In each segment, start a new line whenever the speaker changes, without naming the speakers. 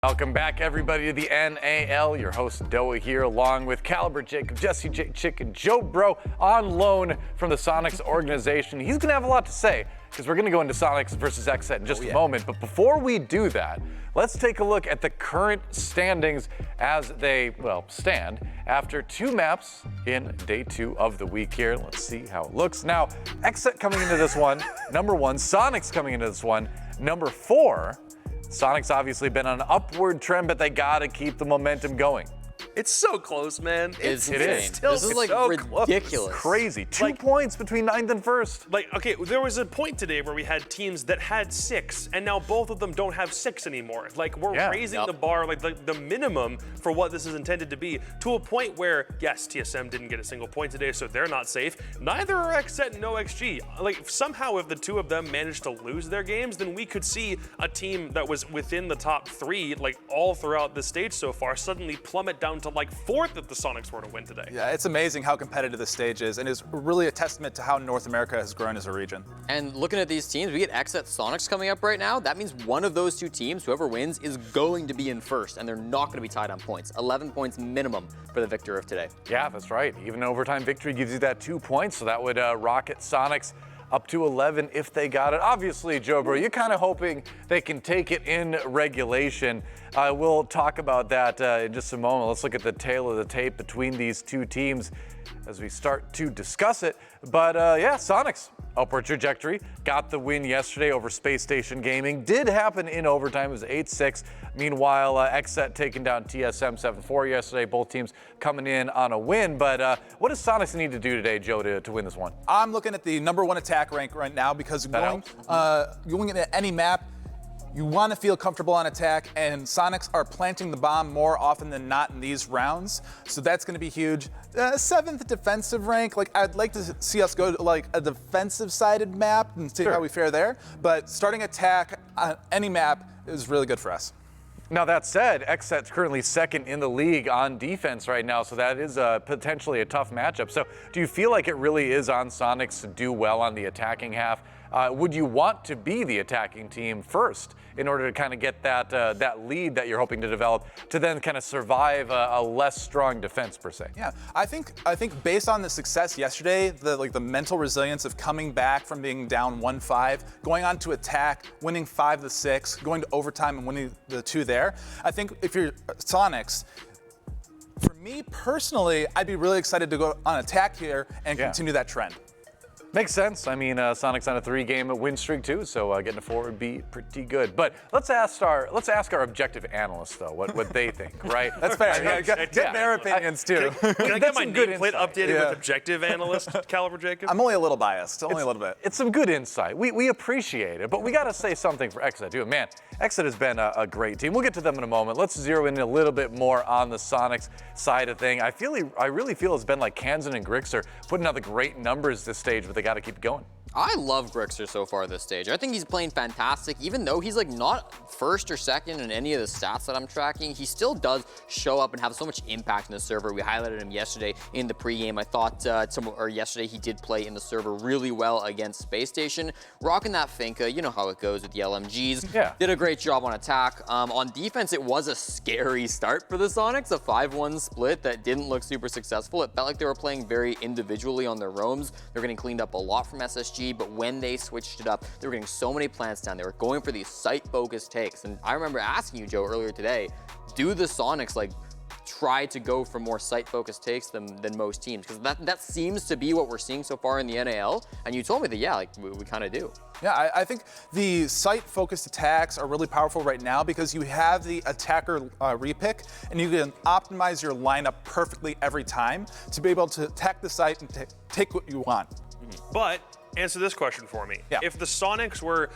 Welcome back, everybody, to the NAL. Your host, Doa, here, along with Caliber Jacob, Jesse J. Chick, and Joe Bro, on loan from the Soniqs organization. He's going to have a lot to say, because we're going to go into Soniqs versus XSET in just a moment. But before we do that, let's take a look at the current standings as they, stand after two maps in day 2 of the week here. Let's see how it looks. Now, XSET coming into this one, number 1. Soniqs coming into this one, number 4. Soniqs obviously been on an upward trend, but they gotta keep the momentum going.
It's so close, man.
It is.
This
is like
so
ridiculous.
It's crazy. 2 points between 9th and 1st.
Like, okay, there was a point today where we had teams that had 6, and now both of them don't have 6 anymore. Like, we're raising the bar, like the minimum for what this is intended to be, to a point where, yes, TSM didn't get a single point today, so they're not safe. Neither are XSET and OXG. Like, somehow if the two of them managed to lose their games, then we could see a team that was within the top 3, like, all throughout the stage so far, suddenly plummet down to like 4th if the Soniqs were to win today.
Yeah, it's amazing how competitive this stage is, and is really a testament to how North America has grown as a region.
And looking at these teams, we get XSET Soniqs coming up right now. That means one of those two teams, whoever wins, is going to be in first, and they're not going to be tied on points. 11 points minimum for the victor of today.
Yeah, that's right. Even overtime victory gives you that 2 points, so that would rocket Soniqs up to 11 if they got it. Obviously, Joe Bro, you're kind of hoping they can take it in regulation. We'll talk about that in just a moment. Let's look at the tail of the tape between these two teams as we start to discuss it. But yeah, Soniqs, upward trajectory. Got the win yesterday over Space Station Gaming. Did happen in overtime. It was 8-6. Meanwhile, XSET taking down TSM 7-4 yesterday. Both teams coming in on a win. But what does Soniqs need to do today, Joe, to win this one?
I'm looking at the number 1 attack rank right now because going into any map, you want to feel comfortable on attack, and Soniqs are planting the bomb more often than not in these rounds, so that's going to be huge. 7th defensive rank, like I'd like to see us go to like a defensive-sided map and see how we fare there, but starting attack on any map is really good for us.
Now, that said, XSET's currently 2nd in the league on defense right now, so that is potentially a tough matchup. So do you feel like it really is on Soniqs to do well on the attacking half? Would you want to be the attacking team first in order to kind of get that lead that you're hoping to develop to then kind of survive a less strong defense per se?
Yeah, I think based on the success yesterday, the mental resilience of coming back from being down 1-5, going on to attack, winning 5-6, going to overtime and winning the 2 there. I think if you're Soniqs, for me personally, I'd be really excited to go on attack here and continue that trend.
Makes sense. I mean, Soniqs on a 3-game win streak too, so getting a 4 would be pretty good. But let's ask our objective analysts though what they think, right?
That's fair. Get their opinions too.
Can I get my nameplate updated with objective analyst, Caliber Jacob?
I'm only a little biased, only a little bit.
It's some good insight. We appreciate it, but we got to say something for XSET too. Man, XSET has been a great team. We'll get to them in a moment. Let's zero in a little bit more on the Soniqs side of thing. I really feel it's been like Kansan and Grixer putting out the great numbers this stage, but they got to keep it going.
I love Grixer so far this stage. I think he's playing fantastic. Even though he's like not 1st or 2nd in any of the stats that I'm tracking, he still does show up and have so much impact in the server. We highlighted him yesterday in the pregame. I thought, yesterday he did play in the server really well against Space Station. Rocking that Finka, you know how it goes with the LMGs.
Yeah.
Did a great job on attack. On defense, it was a scary start for the Soniqs, a 5-1 split that didn't look super successful. It felt like they were playing very individually on their roams. They're getting cleaned up a lot from SSG. But when they switched it up, they were getting so many plants down. They were going for these site-focused takes. And I remember asking you, Joe, earlier today, do the Soniqs like try to go for more site-focused takes than most teams? Because that seems to be what we're seeing so far in the NAL. And you told me that, yeah, like we kind of do.
Yeah, I think the site-focused attacks are really powerful right now because you have the attacker repick, and you can optimize your lineup perfectly every time to be able to attack the site and take what you want.
But answer this question for me.
Yeah.
If the Soniqs were,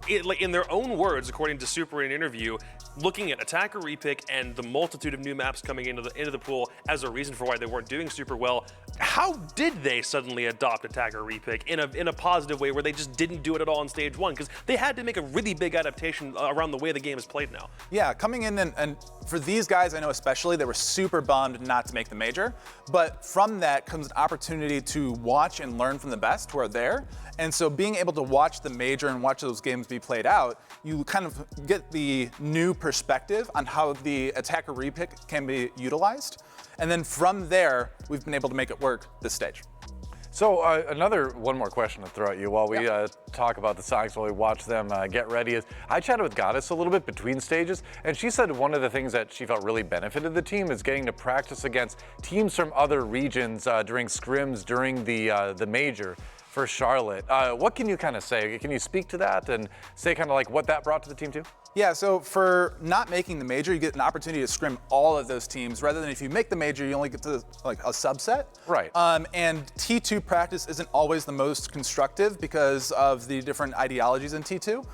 in their own words, according to Super in an interview, looking at attacker repick and the multitude of new maps coming into the pool as a reason for why they weren't doing super well, how did they suddenly adopt attacker repick in a positive way where they just didn't do it at all in stage 1? Because they had to make a really big adaptation around the way the game is played now.
Yeah, coming in and for these guys, I know especially, they were super bummed not to make the major. But from that comes an opportunity to watch and learn from the best who are there. And so being able to watch the major and watch those games be played out, you kind of get the new perspective on how the attacker repick can be utilized. And then from there, we've been able to make it work this stage.
So one more question to throw at you while we talk about the Soniqs, while we watch them get ready, is I chatted with Goddess a little bit between stages, and she said one of the things that she felt really benefited the team is getting to practice against teams from other regions during scrims during the major for Charlotte. What can you kind of say? Can you speak to that and say kind of like what that brought to the team too?
Yeah, so for not making the major, you get an opportunity to scrim all of those teams, rather than if you make the major, you only get to like a subset.
Right.
And T2 practice isn't always the most constructive because of the different ideologies in T2.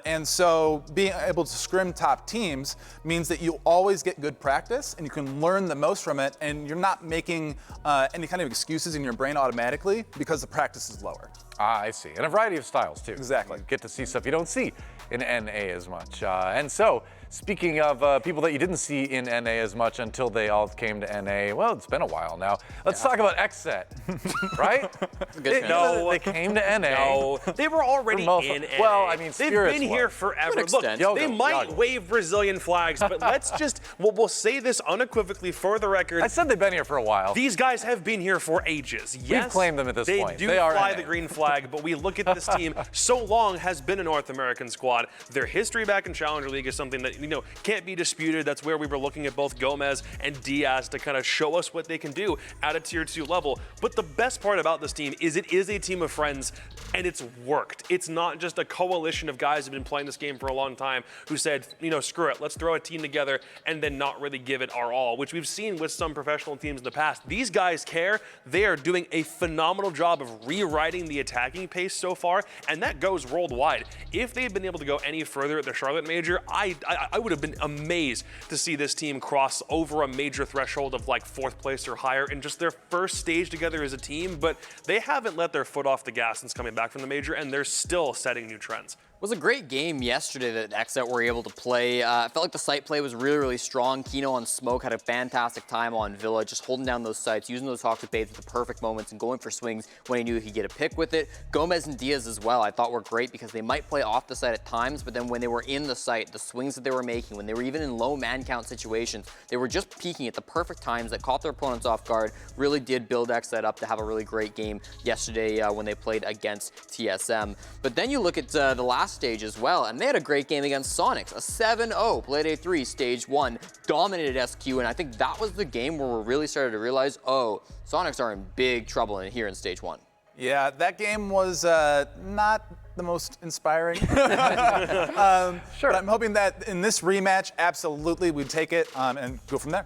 And so being able to scrim top teams means that you always get good practice and you can learn the most from it, and you're not making any kind of excuses in your brain automatically because the practice is lower.
Ah, I see. And a variety of styles too.
Exactly.
You get to see stuff you don't see in NA as much. And so, speaking of people that you didn't see in NA as much until they all came to NA, well, it's been a while now. Let's talk about XSET, right? They came to NA.
No, they were already in NA.
Well, I mean,
they've been here forever. Look, they might wave Brazilian flags, but let's just, we'll say this unequivocally for the record.
I said they've been here for a while.
These guys have been here for ages. Yes,
we've claimed them at this point.
They do fly the green flag, but we look at this team, so long has been a North American squad. Their history back in Challenger League is something that, can't be disputed. That's where we were looking at both Gomez and Diaz to kind of show us what they can do at a tier 2 level. But the best part about this team is it is a team of friends, and it's worked. It's not just a coalition of guys who've been playing this game for a long time who said, screw it, let's throw a team together and then not really give it our all, which we've seen with some professional teams in the past. These guys care. They are doing a phenomenal job of rewriting the attacking pace so far, and that goes worldwide. If they had been able to go any further at the Charlotte Major, I would have been amazed to see this team cross over a major threshold of like 4th place or higher in just their first stage together as a team, but they haven't let their foot off the gas since coming back from the major, and they're still setting new trends.
It was a great game yesterday that XSET were able to play. I felt like the site play was really, really strong. Kino on Smoke had a fantastic time on Villa, just holding down those sites, using those toxic baits at the perfect moments and going for swings when he knew he'd get a pick with it. Gomez and Diaz as well, I thought were great because they might play off the site at times, but then when they were in the site, the swings that they were making, when they were even in low man count situations, they were just peaking at the perfect times that caught their opponents off guard, really did build XSET up to have a really great game yesterday when they played against TSM. But then you look at the last stage as well, and they had a great game against Soniqs, a 7-0 Playday 3 stage 1, dominated SQ, and I think that was the game where we really started to realize, oh, Soniqs are in big trouble here in stage 1.
Yeah, that game was not the most inspiring. Sure. But I'm hoping that in this rematch, absolutely, we'd take it and go from there.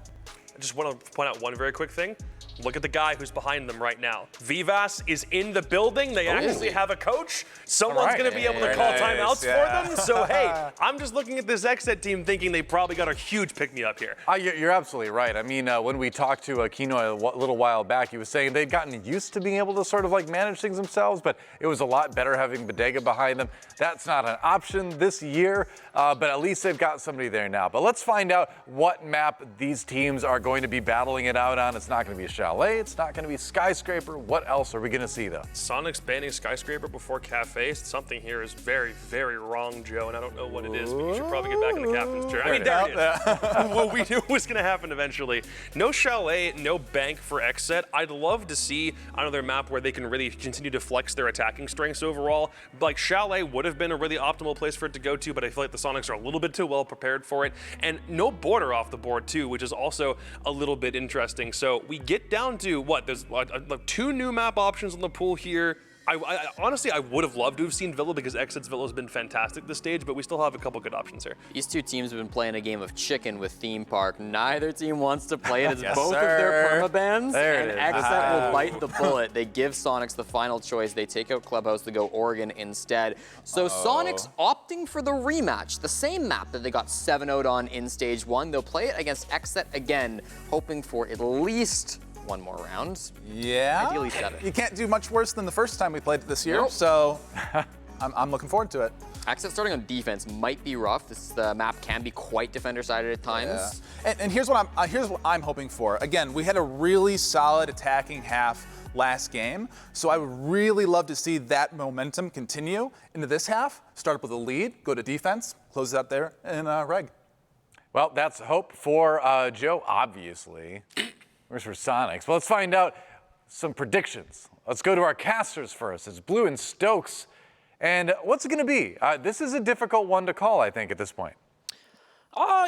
I just want to point out one very quick thing. Look at the guy who's behind them right now. Vivas is in the building. They actually have a coach. Someone's going to be able to call timeouts for them. So, hey, I'm just looking at this XSET team thinking they probably got a huge pick-me-up here.
You're absolutely right. I mean, when we talked to Kino a little while back, he was saying they'd gotten used to being able to sort of like manage things themselves, but it was a lot better having Bodega behind them. That's not an option this year, but at least they've got somebody there now. But let's find out what map these teams are going to be battling it out on. It's not going to be a Chalet. It's not going to be Skyscraper. What else are we going to see, though?
Soniqs banning Skyscraper before Cafe. Something here is very, very wrong, Joe, and I don't know what it is, but you should probably get back in the captain's chair. I mean, there it is. What we knew was going to happen eventually. No Chalet, no Bank for XSET. I'd love to see another map where they can really continue to flex their attacking strengths overall. Like, Chalet would have been a really optimal place for it to go to, but I feel like the Soniqs are a little bit too well prepared for it. And no Border off the board, too, which is also a little bit interesting. So we get down to what? There's 2 new map options on the pool here. I honestly, I would have loved to have seen Villa because XSET's Villa has been fantastic this stage, but we still have a couple good options here.
These two teams have been playing a game of chicken with Theme Park. Neither team wants to play it. It's both of their permabans, and XSET will bite the bullet. They give Soniqs the final choice. They take out Clubhouse to go Oregon instead. So Soniqs opting for the rematch, the same map that they got 7-0'd on in stage 1. They'll play it against XSET again, hoping for at least one more round.
Yeah.
Ideally 7.
You can't do much worse than the first time we played it this year,
Nope.
so I'm looking forward to it.
XSET starting on defense might be rough. This map can be quite defender-sided at times.
Yeah. And here's what I'm hoping for. Again, we had a really solid attacking half last game, so I would really love to see that momentum continue into this half. Start up with a lead, go to defense, close it up there, and reg.
Well, that's hope for Joe, obviously. Where's for Soniqs? Well, let's find out some predictions. Let's go to our casters first. It's Blue and Stokes. And what's it going to be? This is a difficult one to call, I think, at this point.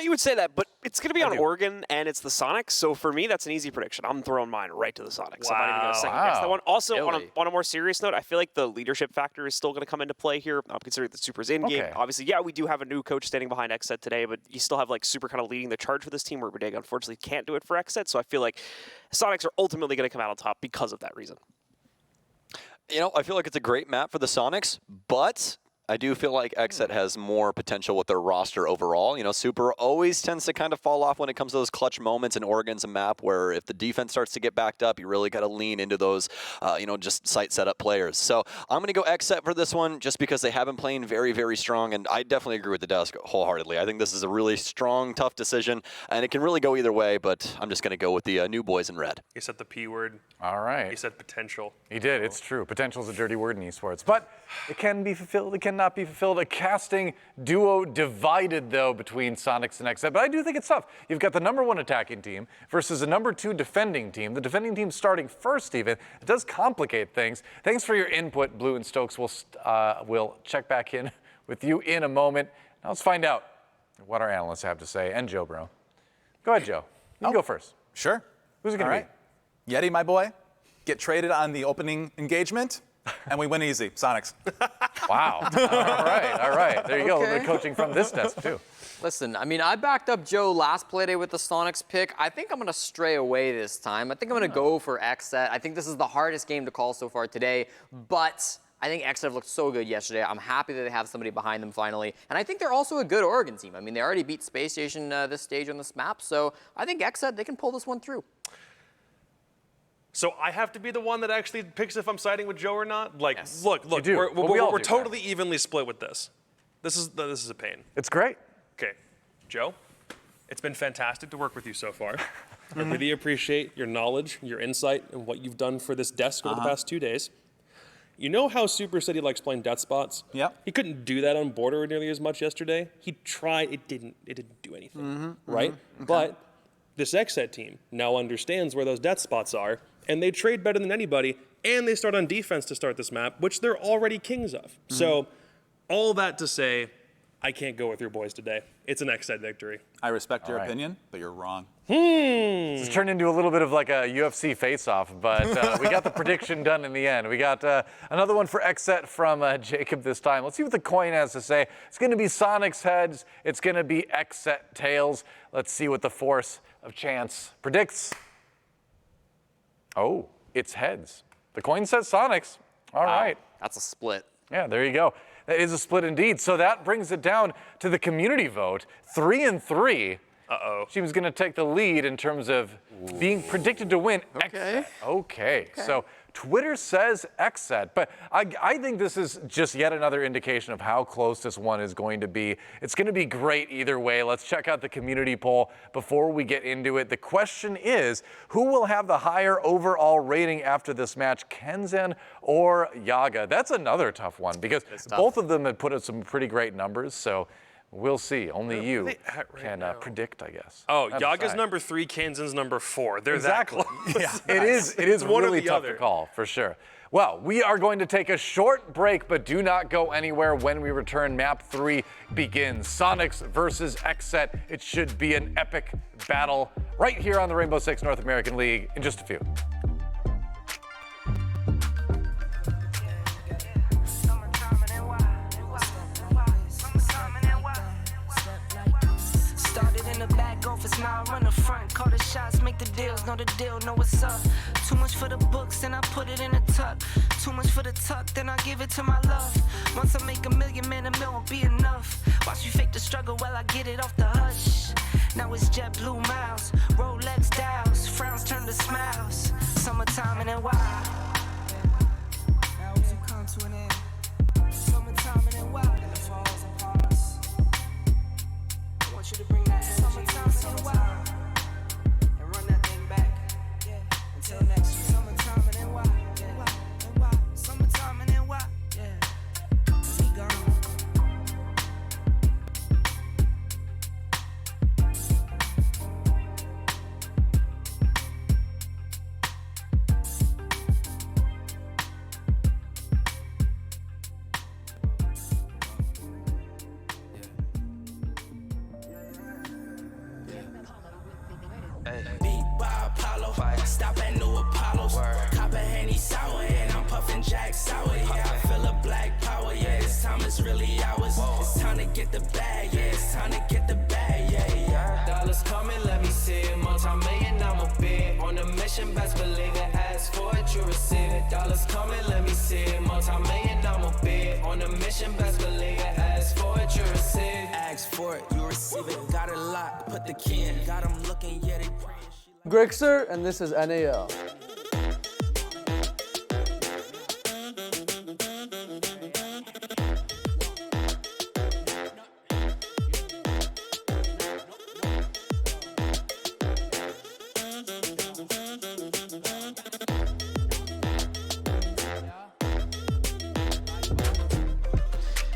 You would say that, but it's going to be on Oregon, and it's the Soniqs. So for me, that's an easy prediction. I'm throwing mine right to the Soniqs. I'm not even going to second guess that one. Also, on a more serious note, I feel like the leadership factor is still going to come into play here. Considering the Super's in game. Obviously, yeah, we do have a new coach standing behind XSET today, but you still have like Super kind of leading the charge for this team, where Bodega unfortunately can't do it for XSET. So I feel like Soniqs are ultimately going to come out on top because of that reason.
You know, I feel like it's a great map for the Soniqs, but I do feel like XSET has more potential with their roster overall. You know, Super always tends to kind of fall off when it comes to those clutch moments, and Oregon's a map where if the defense starts to get backed up, you really got to lean into those, you know, just site setup players. So I'm going to go XSET for this one just because they have been playing very, very strong, and I definitely agree with the desk wholeheartedly. I think this is a really strong, tough decision, and it can really go either way, but I'm just going to go with the new boys in red.
He said the P word.
All right.
He said potential.
He did. It's true. Potential is a dirty word in esports, but it can be fulfilled. It cannot be fulfilled. A casting duo divided, though, between Soniqs and XSET. But I do think it's tough. You've got the #1 attacking team versus the #2 defending team. The defending team starting first, even. It does complicate things. Thanks for your input, Blue and Stokes. We'll check back in with you in a moment. Now let's find out what our analysts have to say. And Joe, bro. Go ahead, Joe. You can go first.
Sure.
Who's it going to be?
Yeti, my boy, get traded on the opening engagement, and we win easy. Soniqs.
Wow. All right. There you go. They're coaching from this desk, too.
Listen, I mean, I backed up Joe last Playday with the Soniqs pick. I think I'm going to stray away this time. I think I'm going to go for XSET. I think this is the hardest game to call so far today, but I think XSET looked so good yesterday. I'm happy that they have somebody behind them finally. And I think they're also a good Oregon team. I mean, they already beat Space Station this stage on this map, so I think XSET, they can pull this one through.
So I have to be the one that actually picks if I'm siding with Joe or not? Like,
yes.
look, we're totally
right?
evenly split with this. This is a pain.
It's great.
Okay, Joe, it's been fantastic to work with you so far. I really appreciate your knowledge, your insight, and what you've done for this desk over the past 2 days. You know how Super said he likes playing death spots?
Yep.
He couldn't do that on Border nearly as much yesterday. He tried, it didn't do anything, right? Okay. But this XSET team now understands where those death spots are, and they trade better than anybody, and they start on defense to start this map, which they're already kings of. So all that to say, I can't go with your boys today. It's an XSET victory.
I respect your opinion, but you're wrong.
This turned into a little bit of like a UFC face-off, but we got the prediction done in the end. We got another one for XSET from Jacob this time. Let's see what the coin has to say. It's going to be Soniqs heads. It's going to be XSET tails. Let's see what the force of chance predicts. Oh, it's heads. The coin says Soniqs. All right.
That's a split.
Yeah, there you go. That is a split indeed. So that brings it down to the community vote. 3-3.
Uh-oh.
She was going to take the lead in terms of being predicted to win.
Okay.
Okay. So Twitter says XSET, but I think this is just yet another indication of how close this one is going to be. It's going to be great either way. Let's check out the community poll before we get into it. The question is, who will have the higher overall rating after this match, Kenzen or Yaga? That's another tough one because both of them have put up some pretty great numbers, so we'll see. Only you can predict, I guess.
Oh, Yaga's number 3, Kenzen's number 4. They're
exactly.
that close.
Yeah. It is
one
really
or the
tough
other.
to call, for sure. Well, we are going to take a short break, but do not go anywhere. When we return, map 3 begins. Soniqs versus XSET. It should be an epic battle right here on the Rainbow Six North American League in just a few.
Office now, I run the front, call the shots, make the deals, know the deal, know what's up. Too much for the books, then I put it in a tuck. Too much for the tuck, then I give it to my love. Once I make $1 million, man, $1 million won't be enough. Watch you fake the struggle while I get it off the hush. Now it's JetBlue miles, Rolex dials, frowns turn to smiles. mission, best believe it. Ask for it, you receive it. Dollars coming, let me see it. Multi-million, I'm a bid. On a mission, best believe it. Ask for it, you receive it. Ask for it, you receive it. Got it locked, put the key in. Got them looking, yeah, they praying.
Grixer, and this is NAL.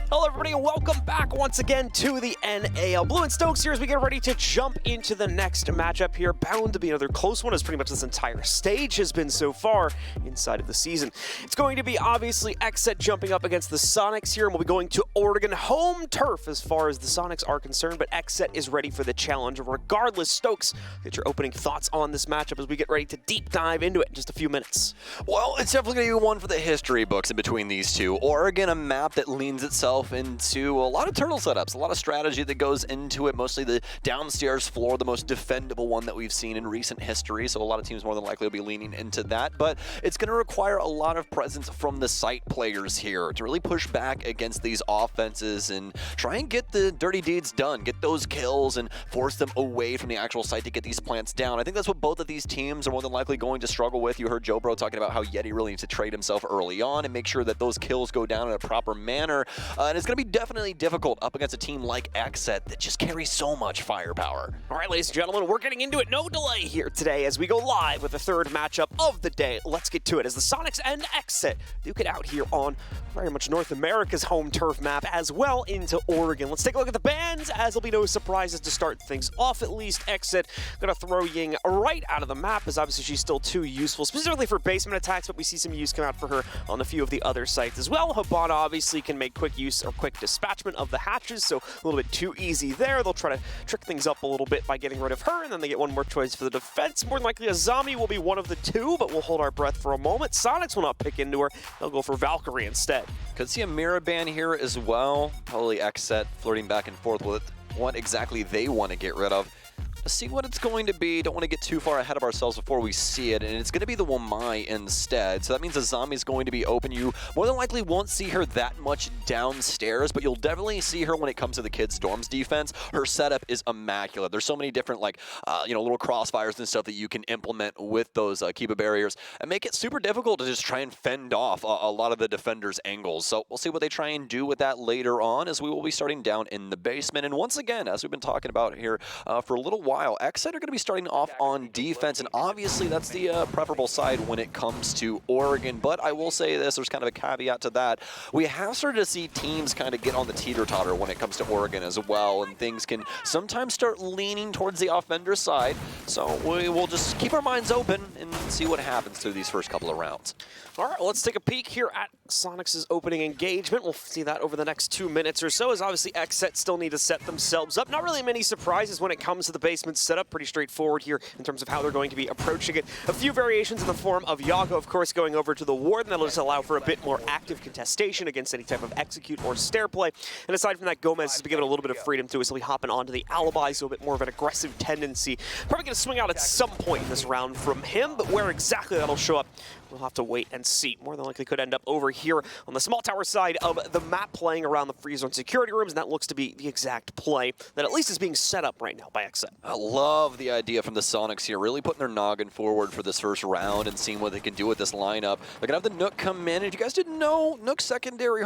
Hello, everybody, and welcome back once again to the NAL. Blue and Stokes here as we get ready to jump into the next matchup here. Bound to be another close one, as pretty much this entire stage has been so far inside of the season. It's going to be obviously XSET jumping up against the Soniqs here, and we'll be going to Oregon home turf as far as the Soniqs are concerned, but XSET is ready for the challenge. Regardless, Stokes, get your opening thoughts on this matchup as we get ready to deep dive into it in just a few minutes.
Well, it's definitely going to be one for the history books in between these two. Oregon, a map that leans itself into a lot of turtle setups, a lot of strategy that goes into it, mostly the downstairs floor, the most defendable one that we've seen in recent history, so a lot of teams more than likely will be leaning into that, but it's going to require a lot of presence from the site players here to really push back against these offenses and try and get the dirty deeds done, get those kills and force them away from the actual site to get these plants down. I think that's what both of these teams are more than likely going to struggle with. You heard Joe Bro talking about how Yeti really needs to trade himself early on and make sure that those kills go down in a proper manner, and it's going to be definitely difficult up against a team like XSET that just carries so much firepower.
All right, ladies and gentlemen, we're getting into it. No delay here today as we go live with the third matchup of the day. Let's get to it as the Soniqs and XSET duke it out here on very much North America's home turf map as well into Oregon. Let's take a look at the bans, as there'll be no surprises to start things off. At least XSET gonna throw Ying right out of the map, as obviously she's still too useful, specifically for basement attacks, but we see some use come out for her on a few of the other sites as well. Habana obviously can make quick use or quick dispatchment of the hatches, so a little bit too easy there. They'll try to trick things up a little bit by getting rid of her, and then they get one more choice for the defense. More than likely a zombie will be one of the two, but we'll hold our breath for a moment. Soniqs will not pick into her. They'll go for Valkyrie instead.
Could see a mirror ban here as well. Probably XSET flirting back and forth with what exactly they want to get rid of. Let's see what it's going to be. Don't want to get too far ahead of ourselves before we see it, and it's going to be the Wamai instead. So that means the zombie's going to be open. You more than likely won't see her that much downstairs, but you'll definitely see her when it comes to the kids' dorms defense. Her setup is immaculate. There's so many different little crossfires and stuff that you can implement with those Kiba barriers and make it super difficult to just try and fend off a lot of the defenders' angles. So we'll see what they try and do with that later on, as we will be starting down in the basement. And once again, as we've been talking about here for a little while, XSET are going to be starting off on defense, and obviously that's the preferable side when it comes to Oregon. But I will say this, there's kind of a caveat to that. We have started to see teams kind of get on the teeter-totter when it comes to Oregon as well, and things can sometimes start leaning towards the offender side. So we will just keep our minds open and see what happens through these first couple of rounds.
All right, well, let's take a peek here at Soniqs' opening engagement. We'll see that over the next 2 minutes or so, as obviously XSET still need to set themselves up. Not really many surprises when it comes to the basement setup. Pretty straightforward here in terms of how they're going to be approaching it. A few variations in the form of Yaga, of course, going over to the Warden. That'll just allow for a bit more active contestation against any type of execute or stair play. And aside from that, Gomez has been given a little bit of freedom too, so he'll be hopping onto the alibi, so a bit more of an aggressive tendency. Probably going to swing out at some point in this round from him, but where exactly that'll show up, we'll have to wait and see. More than likely could end up over here on the small tower side of the map, playing around the free zone security rooms, and that looks to be the exact play that at least is being set up right now by XSET.
I love the idea from the Soniqs here, really putting their noggin forward for this first round and seeing what they can do with this lineup. They're going to have the Nook come in, and if you guys didn't know, Nook's secondary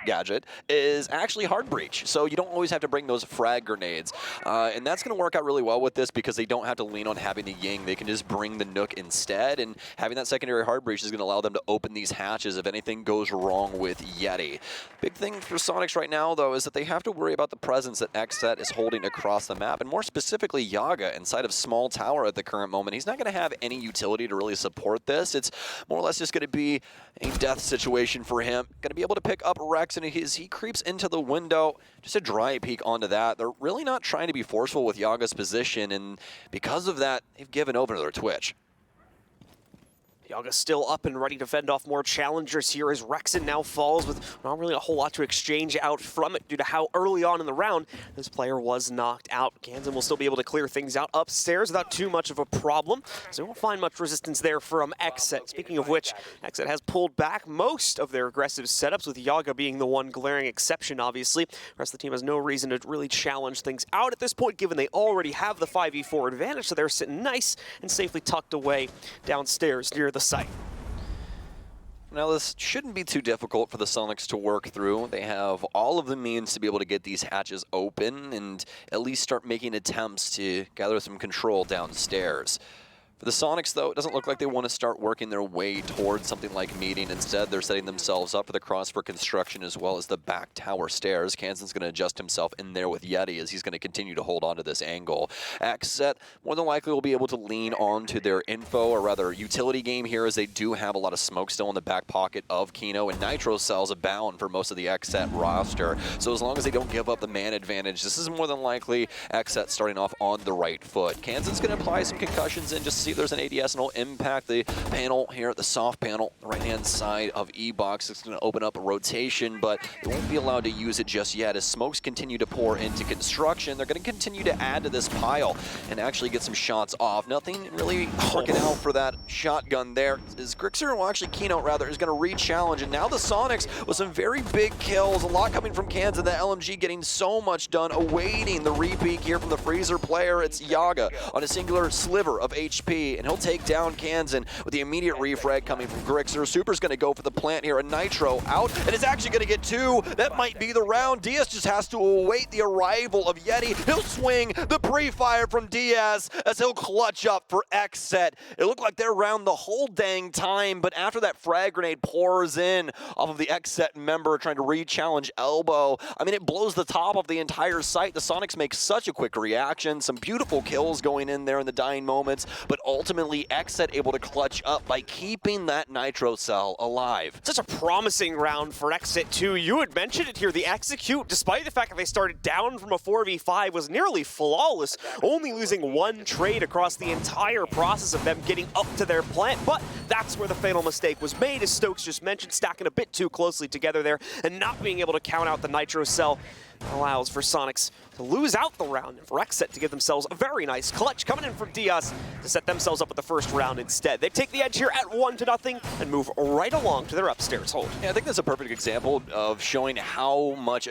gadget is actually hard breach, so you don't always have to bring those frag grenades. And that's going to work out really well with this because they don't have to lean on having the Ying. They can just bring the Nook instead, and having that secondary hard breach is going to allow them to open these hatches if anything goes wrong with Yeti. Big thing for Soniqs right now, though, is that they have to worry about the presence that XSET is holding across the map, and more specifically Yaga inside of small tower at the current moment. He's not going to have any utility to really support this. It's more or less just going to be a death situation for him. Going to be able to pick up Rex, and he creeps into the window. Just a dry peek onto that. They're really not trying to be forceful with Yaga's position, and because of that, they've given over to their Twitch.
Yaga still up and ready to fend off more challengers here as Rexen now falls with not really a whole lot to exchange out from it due to how early on in the round this player was knocked out. Kansan will still be able to clear things out upstairs without too much of a problem, so we won't find much resistance there from XSET. Speaking of which, XSET has pulled back most of their aggressive setups, with Yaga being the one glaring exception, obviously. The rest of the team has no reason to really challenge things out at this point, given they already have the 5v4 advantage, so they're sitting nice and safely tucked away downstairs near the site.
Now, this shouldn't be too difficult for the Soniqs to work through. They have all of the means to be able to get these hatches open and at least start making attempts to gather some control downstairs. For the Soniqs, though, it doesn't look like they want to start working their way towards something like meeting. Instead, they're setting themselves up for the cross for construction as well as the back tower stairs. Kansan's going to adjust himself in there with Yeti as he's going to continue to hold on to this angle. XSET more than likely will be able to lean on to their info, or rather utility game here, as they do have a lot of smoke still in the back pocket of Kino, and Nitro cells abound for most of the XSET roster. So as long as they don't give up the man advantage, this is more than likely XSET starting off on the right foot. Kansan's going to apply some concussions in just to see if there's an ADS, and it'll impact the panel here, the soft panel, the right-hand side of E-Box. It's going to open up a rotation, but they won't be allowed to use it just yet. As smokes continue to pour into construction, they're going to continue to add to this pile and actually get some shots off. Nothing really working out for that shotgun there. As Grixer, well, actually Keynote rather, is going to re-challenge, and now the Soniqs with some very big kills, a lot coming from Kansan. The LMG getting so much done, awaiting the repeat here from the Freezer player. It's Yaga on a singular sliver of HP, and he'll take down Kansan with the immediate refrag coming from Grixer. Super's going to go for the plant here, and Nitro out, and is actually going to get two. That might be the round. Diaz just has to await the arrival of Yeti. He'll swing the pre-fire from Diaz as he'll clutch up for XSET. It looked like they're around the whole dang time, but after that frag grenade pours in off of the XSET member trying to re-challenge Elbow, I mean, it blows the top of the entire site. The Soniqs make such a quick reaction, some beautiful kills going in there in the dying moments, but ultimately XSET able to clutch up by keeping that Nitro cell alive.
Such a promising round for XSET too. You had mentioned it here. The execute, despite the fact that they started down from a 4v5, was nearly flawless, only losing one trade across the entire process of them getting up to their plant. But that's where the fatal mistake was made, as Stokes just mentioned, stacking a bit too closely together there and not being able to count out the Nitro cell. Allows for Soniqs to lose out the round and for XSET to give themselves a very nice clutch coming in from Diaz to set themselves up with the first round instead. They take the edge here at 1-0 and move right along to their upstairs hold.
Yeah, I think that's a perfect example of showing how much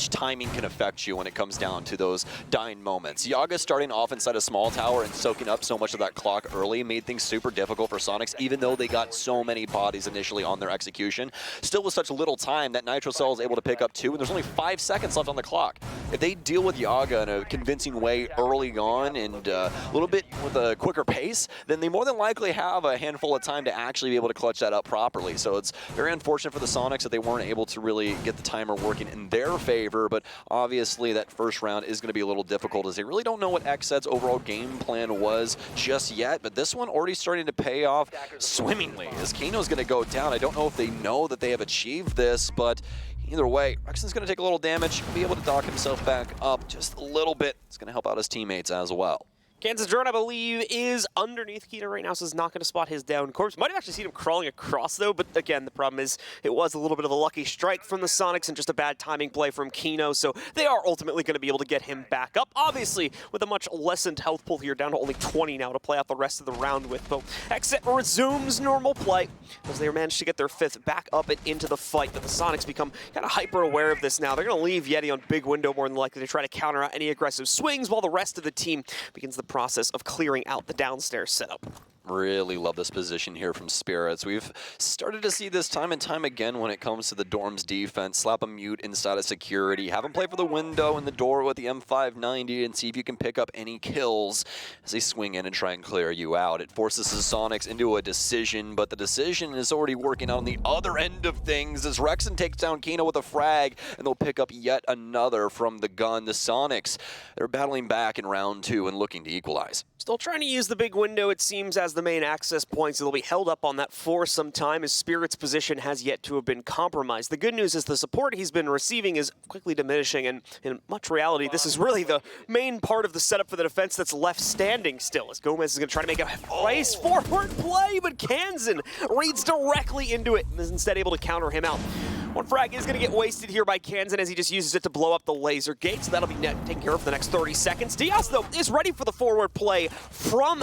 timing can affect you when it comes down to those dying moments. Yaga starting off inside a small tower and soaking up so much of that clock early made things super difficult for Soniqs, even though they got so many bodies initially on their execution. Still with such little time, that Nitro cell is able to pick up two, and there's only 5 seconds left on the clock. If they deal with Yaga in a convincing way early on and a little bit with a quicker pace, then they more than likely have a handful of time to actually be able to clutch that up properly. So it's very unfortunate for the Soniqs that they weren't able to really get the timer working in their favor, but obviously that first round is going to be a little difficult as they really don't know what XSET's overall game plan was just yet, but this one already starting to pay off swimmingly as Kino's going to go down. I don't know if they know that they have achieved this, but either way, Rexen's going to take a little damage, be able to dock himself back up just a little bit. It's going to help out his teammates as well.
Kansan's drone, I believe, is underneath Kino right now, so is not going to spot his down corpse. Might have actually seen him crawling across, though, but again, the problem is it was a little bit of a lucky strike from the Soniqs and just a bad timing play from Kino, so they are ultimately going to be able to get him back up. Obviously, with a much lessened health pool here, down to only 20 now to play out the rest of the round with. But XSET resumes normal play as they manage to get their fifth back up and into the fight, but the Soniqs become kind of hyper-aware of this now. They're going to leave Yeti on big window more than likely to try to counter out any aggressive swings while the rest of the team begins the process of clearing out the downstairs setup.
Really love this position here from Spirits. We've started to see this time and time again when it comes to the Dorm's defense. Slap a mute inside of security. Have them play for the window and the door with the M590 and see if you can pick up any kills as they swing in and try and clear you out. It forces the Soniqs into a decision, but the decision is already working on the other end of things as Rexen takes down Kino with a frag, and they'll pick up yet another from the gun. The Soniqs, they're battling back in round two and looking to equalize.
Still trying to use the big window, it seems, as the main access points. They'll be held up on that for some time as Spirit's position has yet to have been compromised. The good news is the support he's been receiving is quickly diminishing, and in much reality, this is really the main part of the setup for the defense that's left standing still, as Gomez is going to try to make a nice forward play, but Kansan reads directly into it and is instead able to counter him out. One frag is going to get wasted here by Kansan as he just uses it to blow up the laser gate, so that'll be taken care of for the next 30 seconds. Diaz, though, is ready for the forward play from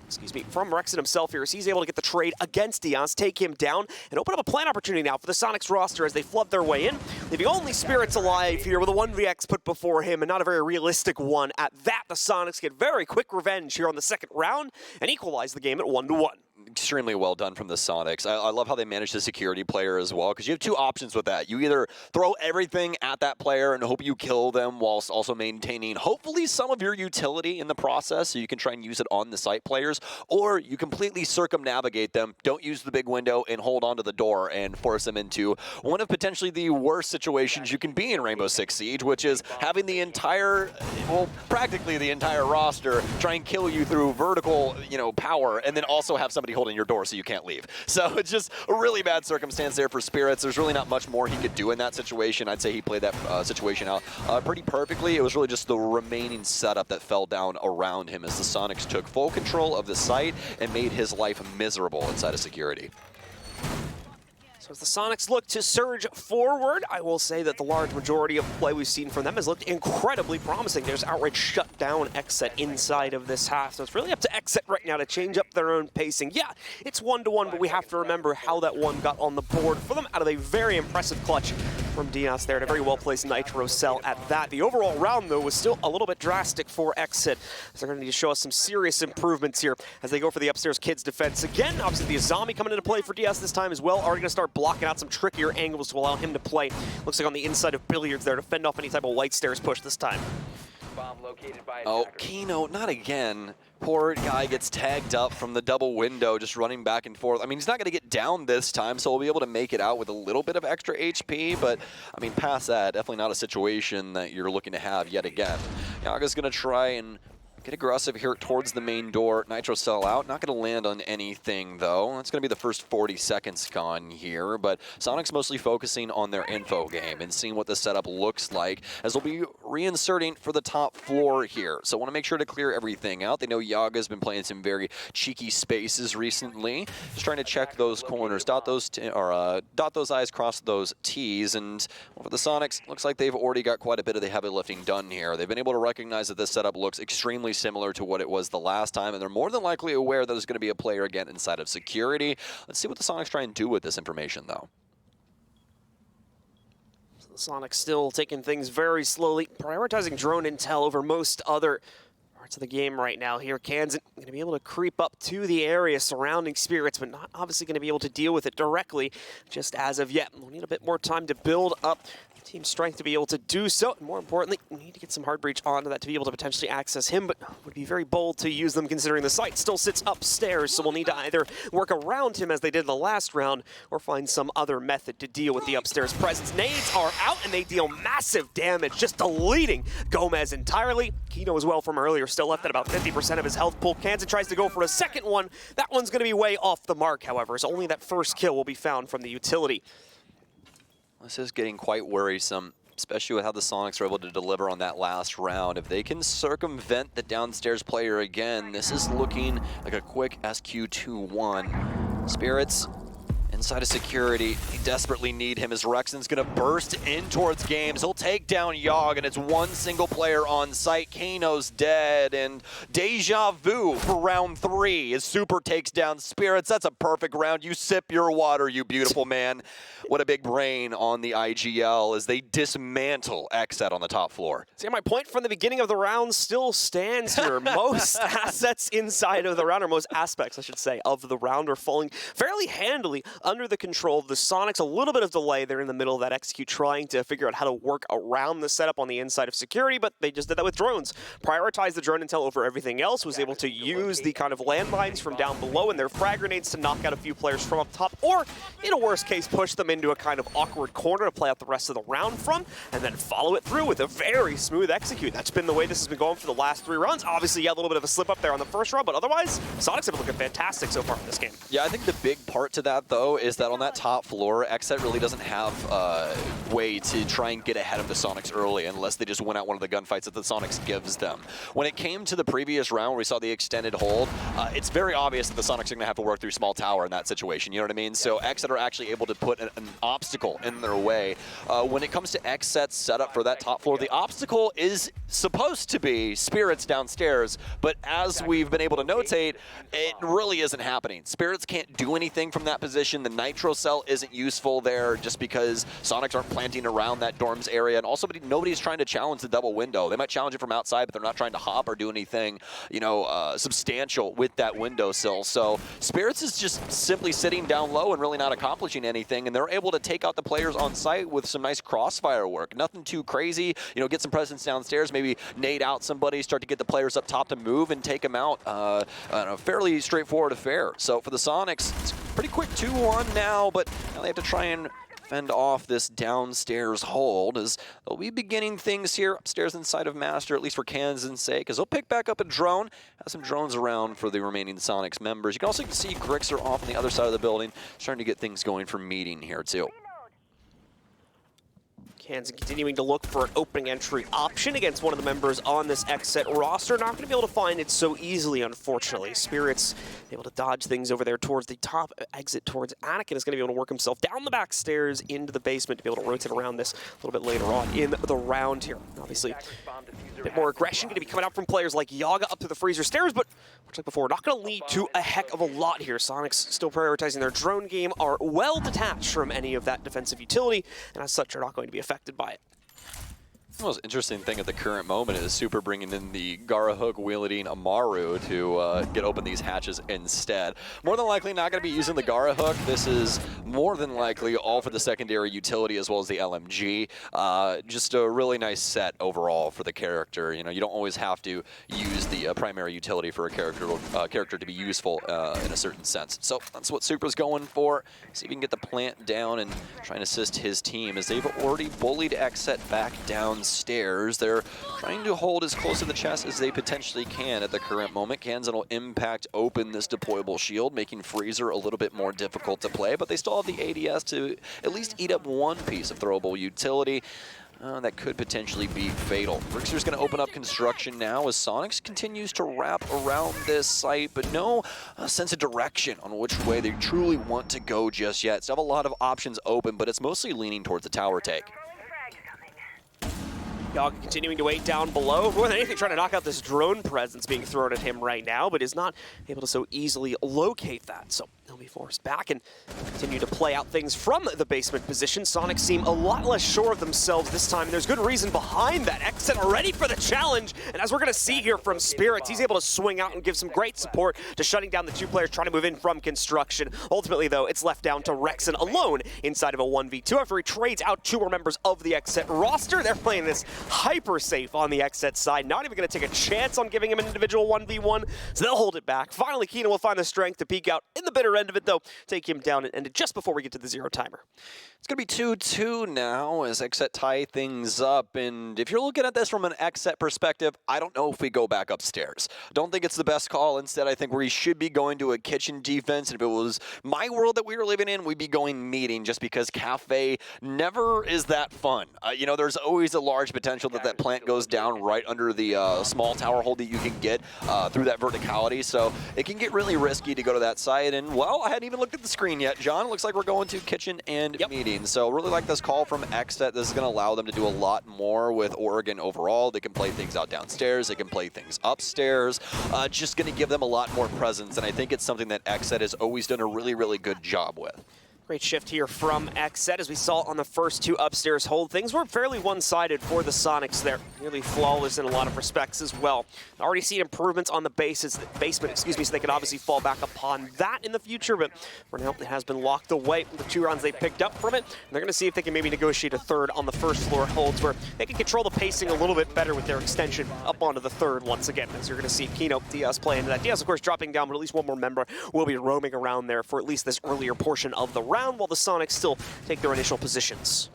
Rexon himself here, as he's able to get the trade against Diaz, take him down, and open up a plant opportunity now for the Soniqs roster as they flood their way in, leaving only Spirits alive here with a 1vx put before him, and not a very realistic one at that. The Soniqs get very quick revenge here on the second round and equalize the game at 1-1.
Extremely well done from the Soniqs. I love how they manage the security player as well, because you have two options with that. You either throw everything at that player and hope you kill them whilst also maintaining hopefully some of your utility in the process so you can try and use it on the site players, or you completely circumnavigate them, don't use the big window, and hold onto the door and force them into one of potentially the worst situations you can be in Rainbow Six Siege, which is having the entire, well, practically the entire roster try and kill you through vertical, power, and then also have somebody holding your door so you can't leave. So it's just a really bad circumstance there for Spirits. There's really not much more he could do in that situation. I'd say he played that situation out pretty perfectly. It was really just the remaining setup that fell down around him as the Soniqs took full control of the site and made his life miserable inside of security.
So as the Soniqs look to surge forward, I will say that the large majority of play we've seen from them has looked incredibly promising. They just outright shut down XSET inside of this half. So it's really up to XSET right now to change up their own pacing. Yeah, it's 1-1, but we have to remember how that one got on the board for them out of a very impressive clutch from Diaz there, and a very well-placed Nitro cell at that. The overall round, though, was still a little bit drastic for XSET. So they're going to need to show us some serious improvements here as they go for the upstairs kids defense. Again, obviously the Azami coming into play for Diaz this time as well. Already going to start blocking out some trickier angles to allow him to play. Looks like on the inside of Billiards there to fend off any type of white stairs push this time.
Oh, Kino, not again. Poor guy gets tagged up from the double window, just running back and forth. I mean, he's not going to get down this time, so we'll be able to make it out with a little bit of extra HP, but, I mean, past that, definitely not a situation that you're looking to have yet again. Yaga's going to try and get aggressive here towards the main door. Nitro cell out. Not going to land on anything, though. That's going to be the first 40 seconds gone here, but Soniqs mostly focusing on their info game and seeing what the setup looks like, as they'll be reinserting for the top floor here. So want to make sure to clear everything out. They know Yaga's been playing some very cheeky spaces recently. Just trying to check those corners, dot those I's, cross those T's, and for the Soniqs, looks like they've already got quite a bit of the heavy lifting done here. They've been able to recognize that this setup looks extremely similar to what it was the last time, and they're more than likely aware that there's going to be a player again inside of security. Let's see what the Soniqs try and do with this information, though.
So the Soniqs still taking things very slowly, prioritizing drone intel over most other parts of the game right now here. Kansan going to be able to creep up to the area surrounding Spirits, but not obviously going to be able to deal with it directly just as of yet. We'll need a bit more time to build up team strength to be able to do so. And more importantly, we need to get some hard breach onto that to be able to potentially access him, but would be very bold to use them considering the site still sits upstairs, so we'll need to either work around him as they did in the last round or find some other method to deal with the upstairs presence. Nades are out and they deal massive damage, just deleting Gomez entirely. Kino as well from earlier, still left at about 50% of his health pool. Kansan tries to go for a second one. That one's going to be way off the mark, however, so only that first kill will be found from the utility.
This is getting quite worrisome, especially with how the Soniqs are able to deliver on that last round. If they can circumvent the downstairs player again, this is looking like a quick SQ2-1. Spirits inside of security, they desperately need him as Rexon's gonna burst in towards games. He'll take down Yogg, and it's one single player on site. Kano's dead, and deja vu for round 3 as Super takes down Spirits. That's a perfect round. You sip your water, you beautiful man. What a big brain on the IGL as they dismantle XSET on the top floor.
See, my point from the beginning of the round still stands here. Most assets inside of the round, or most aspects, I should say, of the round are falling fairly handily under the control of the Soniqs. A little bit of delay there in the middle of that execute, trying to figure out how to work around the setup on the inside of security, but they just did that with drones. Prioritized the drone intel over everything else, was able to use the kind of landmines from down below and their frag grenades to knock out a few players from up top, or in a worst case, push them into a kind of awkward corner to play out the rest of the round from, and then follow it through with a very smooth execute. That's been the way this has been going for the last 3 rounds. Obviously, yeah, a little bit of a slip up there on the first round, but otherwise, Soniqs have been looking fantastic so far in this game.
Yeah, I think the big part to that, though, is that on that top floor, XSET really doesn't have a way to try and get ahead of the Soniqs early unless they just win out one of the gunfights that the Soniqs gives them. When it came to the previous round where we saw the extended hold, it's very obvious that the Soniqs are going to have to work through small tower in that situation, you know what I mean? So XSET are actually able to put an obstacle in their way. When it comes to XSET's setup for that top floor, the obstacle is supposed to be Spirits downstairs, but as we've been able to notate, it really isn't happening. Spirits can't do anything from that position. The Nitro Cell isn't useful there just because Soniqs aren't planting around that dorms area, and also nobody's trying to challenge the double window. They might challenge it from outside, but they're not trying to hop or do anything, you know, substantial with that windowsill. So Spirits is just simply sitting down low and really not accomplishing anything, and they're able to take out the players on site with some nice crossfire work. Nothing too crazy, you know, get some presence downstairs, maybe nade out somebody, start to get the players up top to move and take them out on a fairly straightforward affair. So for the Soniqs, it's pretty quick 2-1 now, but now they have to try and fend off this downstairs hold as they'll be beginning things here upstairs inside of Master, at least for Kansas' sake, as they'll pick back up a drone, have some drones around for the remaining Soniqs members. You can also see Grixer off on the other side of the building, starting to get things going for meeting here too.
Kansas continuing to look for an opening entry option against one of the members on this XSET roster. Not going to be able to find it so easily, unfortunately. Spirits able to dodge things over there towards the top exit towards Anakin. Is going to be able to work himself down the back stairs into the basement to be able to rotate around this a little bit later on in the round here. Obviously, a bit more aggression going to be coming out from players like Yaga up to the freezer stairs, but much like before, not going to lead to a heck of a lot here. Soniqs still prioritizing their drone game, are well detached from any of that defensive utility, and as such are not going to be affected by it.
The most interesting thing at the current moment is Super bringing in the Gara Hook wielding Amaru to get open these hatches instead. More than likely not going to be using the Gara Hook. This is more than likely all for the secondary utility as well as the LMG. Just a really nice set overall for the character. You know, you don't always have to use the primary utility for a character to be useful in a certain sense. So that's what Super's going for. See if he can get the plant down and try and assist his team as they've already bullied XSET back downstairs. They're trying to hold as close to the chest as they potentially can at the current moment. Kansan will impact open this deployable shield, making Freezer a little bit more difficult to play, but they still have the ADS to at least eat up one piece of throwable utility. That could potentially be fatal. Grixer's going to open up construction now as Soniqs continues to wrap around this site, but no sense of direction on which way they truly want to go just yet. Still have a lot of options open, but it's mostly leaning towards the tower take.
Yaga continuing to wait down below. More than anything, trying to knock out this drone presence being thrown at him right now, but is not able to so easily locate that. So he'll be forced back and continue to play out things from the basement position. Soniqs seem a lot less sure of themselves this time. There's good reason behind that. XSET are ready for the challenge, and as we're going to see here from Spirits, he's able to swing out and give some great support to shutting down the 2 players trying to move in from construction. Ultimately, though, it's left down to Rexon alone inside of a 1v2 after he trades out 2 more members of the XSET roster. They're playing this hyper safe on the XSET side, not even going to take a chance on giving him an individual 1v1, so they'll hold it back. Finally, Keenan will find the strength to peek out in the bitter end of it, though, take him down and end it just before we get to the 0 timer.
It's going to be 2-2 now as XSET tie things up, and if you're looking at this from an XSET perspective, I don't know if we go back upstairs. Don't think it's the best call. Instead, I think we should be going to a kitchen defense, and if it was my world that we were living in, we'd be going meeting just because Cafe never is that fun. You know, there's always a large potential that that plant goes down right under the small tower hold that you can get through that verticality, so it can get really risky to go to that side, and well, I hadn't even looked at the screen yet, John. It looks like we're going to kitchen and meeting. So really like this call from XSET. This is going to allow them to do a lot more with Oregon overall. They can play things out downstairs. They can play things upstairs. Just going to give them a lot more presence, and I think it's something that XSET has always done a really, really good job with.
Great shift here from XSET as we saw on the first two upstairs hold. Things were fairly one-sided for the Soniqs there. Nearly flawless in a lot of respects as well. Already seen improvements on the basement, so they can obviously fall back upon that in the future, but for now it has been locked away with the 2 rounds they picked up from it. And they're going to see if they can maybe negotiate a third on the first floor holds where they can control the pacing a little bit better with their extension up onto the third once again, as you're going to see Kino, Diaz play into that. Diaz, of course, dropping down, but at least one more member will be roaming around there for at least this earlier portion of the round, while the Soniqs still take their initial positions.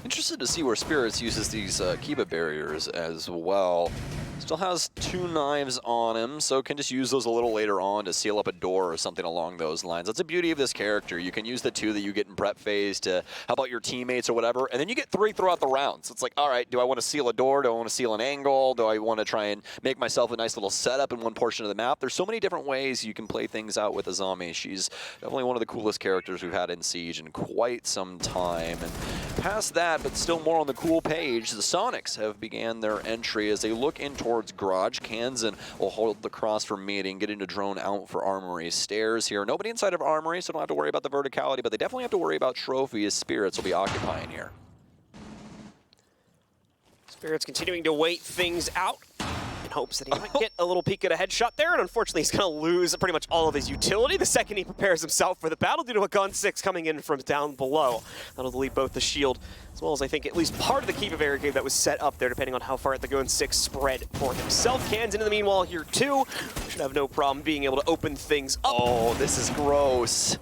Interested to see where Spirits uses these Kiba barriers as well. Still has 2 knives on him, so can just use those a little later on to seal up a door or something along those lines. That's the beauty of this character. You can use the 2 that you get in prep phase to help out your teammates or whatever, and then you get 3 throughout the rounds. It's like, all right, do I want to seal a door? Do I want to seal an angle? Do I want to try and make myself a nice little setup in one portion of the map? There's so many different ways you can play things out with Azami. She's definitely one of the coolest characters we've had in Siege in quite some time. And past that, but still more on the cool page, the Soniqs have began their entry as they look in towards Garage. Kansan will hold the cross for meeting, getting a drone out for Armory. Stairs here. Nobody inside of Armory, so don't have to worry about the verticality, but they definitely have to worry about Trophy as Spirits will be occupying here.
Spirits continuing to wait things out in hopes that he might get a little peek at a headshot there, and unfortunately he's going to lose pretty much all of his utility the second he prepares himself for the battle due to a gun 6 coming in from down below. That'll delete both the shield as well as I think at least part of the Kiba barricade that was set up there, depending on how far the gun 6 spread for himself. Cans in the meanwhile here too. Should have no problem being able to open things up.
Oh, this is gross.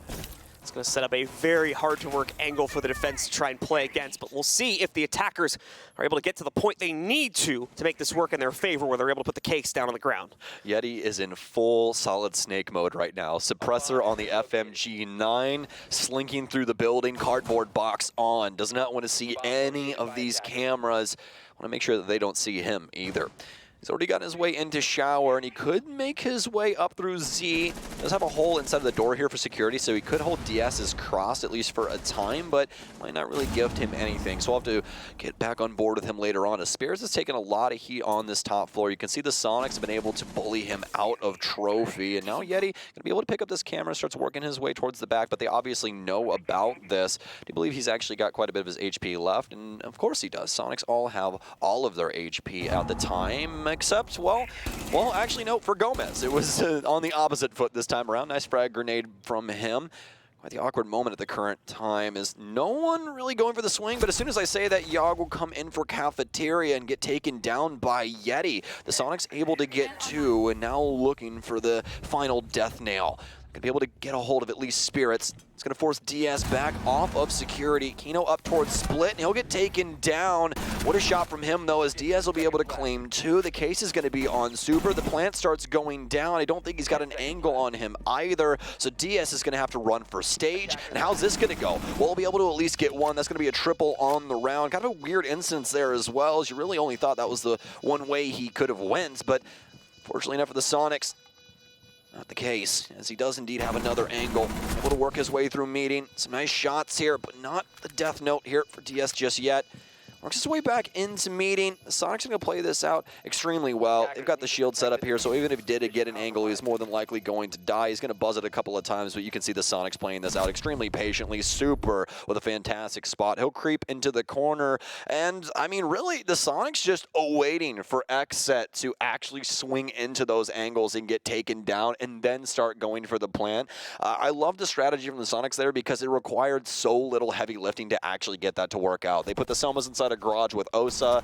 It's going to set up a very hard-to-work angle for the defense to try and play against, but we'll see if the attackers are able to get to the point they need to make this work in their favor, where they're able to put the case down on the ground.
Yeti is in full Solid Snake mode right now. Suppressor on the FMG9, slinking through the building, cardboard box on. Does not want to see any of these cameras. Want to make sure that they don't see him either. He's already gotten his way into shower, and he could make his way up through Z. Does have a hole inside of the door here for security, so he could hold DS's cross at least for a time, but might not really gift him anything. So we'll have to get back on board with him later on. As Spears has taken a lot of heat on this top floor. You can see the Soniqs have been able to bully him out of Trophy, and now Yeti going to be able to pick up this camera, starts working his way towards the back, but they obviously know about this. I do believe he's actually got quite a bit of his HP left, and of course he does. Soniqs all have all of their HP at the time, except, well, actually, no, for Gomez. It was on the opposite foot this time around. Nice frag grenade from him. Quite the awkward moment at the current time is no one really going for the swing, but as soon as I say that, Yogg will come in for Cafeteria and get taken down by Yeti. The Soniqs able to get 2, and now looking for the final death nail. Gonna be able to get a hold of at least Spirits. It's gonna force Diaz back off of security. Kino up towards Split, and he'll get taken down. What a shot from him, though, as Diaz will be able to claim 2. The case is gonna be on Super. The plant starts going down. I don't think he's got an angle on him either, so Diaz is gonna have to run for stage. And how's this gonna go? Well, we'll be able to at least get 1. That's gonna be a triple on the round. Kind of a weird instance there as well, as you really only thought that was the one way he could have went, but fortunately enough for the Soniqs, not the case, as he does indeed have another angle. Able to work his way through meeting. Some nice shots here, but not the death note here for DS just yet. Works his way back into meeting. The Soniqs are going to play this out extremely well. They've got the shield set up here, so even if he did get an angle, he's more than likely going to die. He's going to buzz it a couple of times, but you can see the Soniqs playing this out extremely patiently. Super with a fantastic spot. He'll creep into the corner, and I mean, really, the Soniqs just awaiting for XSET to actually swing into those angles and get taken down, and then start going for the plant. I love the strategy from the Soniqs there because it required so little heavy lifting to actually get that to work out. They put the Selmas inside a garage with Osa.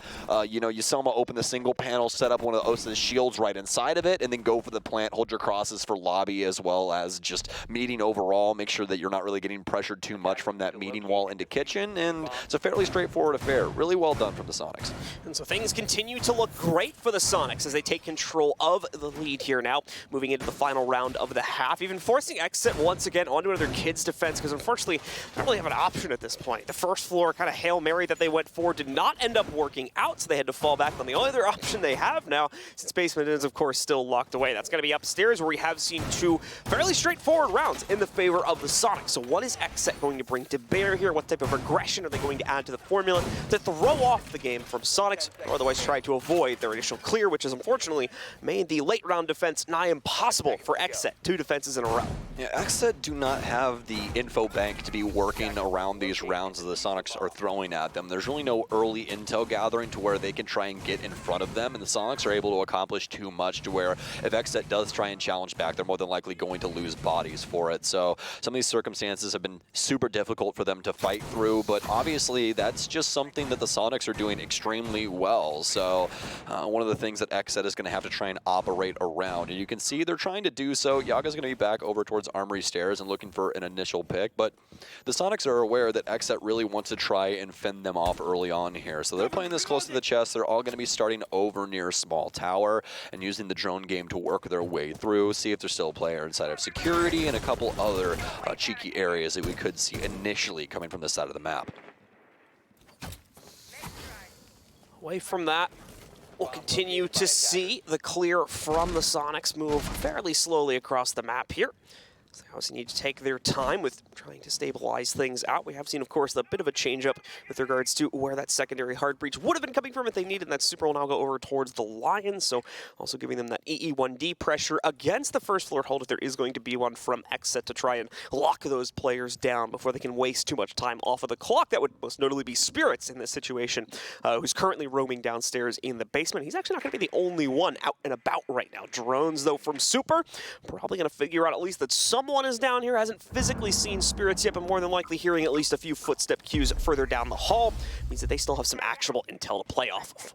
You Selma open the single panel, set up one of Osa's shields right inside of it, and then go for the plant. Hold your crosses for lobby as well as just meeting overall. Make sure that you're not really getting pressured too much from that meeting wall into kitchen, and it's a fairly straightforward affair. Really well done from the Soniqs.
And so things continue to look great for the Soniqs as they take control of the lead here now, moving into the final round of the half, even forcing XSET once again onto another kid's defense, because unfortunately, they don't really have an option at this point. The first floor kind of Hail Mary that they went for did not end up working out, so they had to fall back on the only other option they have now, since basement is, of course, still locked away. That's going to be upstairs, where we have seen two fairly straightforward rounds in the favor of the Sonics. So what is XSET going to bring to bear here? What type of regression are they going to add to the formula to throw off the game from Sonics, or otherwise try to avoid their initial clear, which has unfortunately made the late round defense nigh impossible for XSET. 2 defenses in a row.
Yeah, XSET do not have the info bank to be working around these rounds that the Sonics are throwing at them. There's really no early intel gathering to where they can try and get in front of them, and the Sonics are able to accomplish too much to where if XSET does try and challenge back, they're more than likely going to lose bodies for it. So some of these circumstances have been super difficult for them to fight through, but obviously that's just something that the Sonics are doing extremely well. So one of the things that XSET is going to have to try and operate around, and you can see they're trying to do so. Yaga's going to be back over towards Armory Stairs and looking for an initial pick, but the Sonics are aware that XSET really wants to try and fend them off early on here. So they're playing this close to the chest. They're all going to be starting over near Small Tower and using the drone game to work their way through, see if there's still a player inside of security and a couple other cheeky areas that we could see initially coming from this side of the map.
Away from that, we'll continue to see the clear from the Sonics move fairly slowly across the map here. So they also need to take their time with trying to stabilize things out. We have seen, of course, a bit of a change-up with regards to where that secondary hard breach would have been coming from if they needed. That super will now go over towards the Lions, so also giving them that EE1D pressure against the first floor hold if there is going to be one from XSET to try and lock those players down before they can waste too much time off of the clock. That would most notably be Spirits in this situation, who's currently roaming downstairs in the basement. He's actually not going to be the only one out and about right now. Drones, though, from Super, probably going to figure out at least that someone is down here. Hasn't physically seen Spirits yet, but more than likely hearing at least a few footstep cues further down the hall means that they still have some actionable intel to play off of.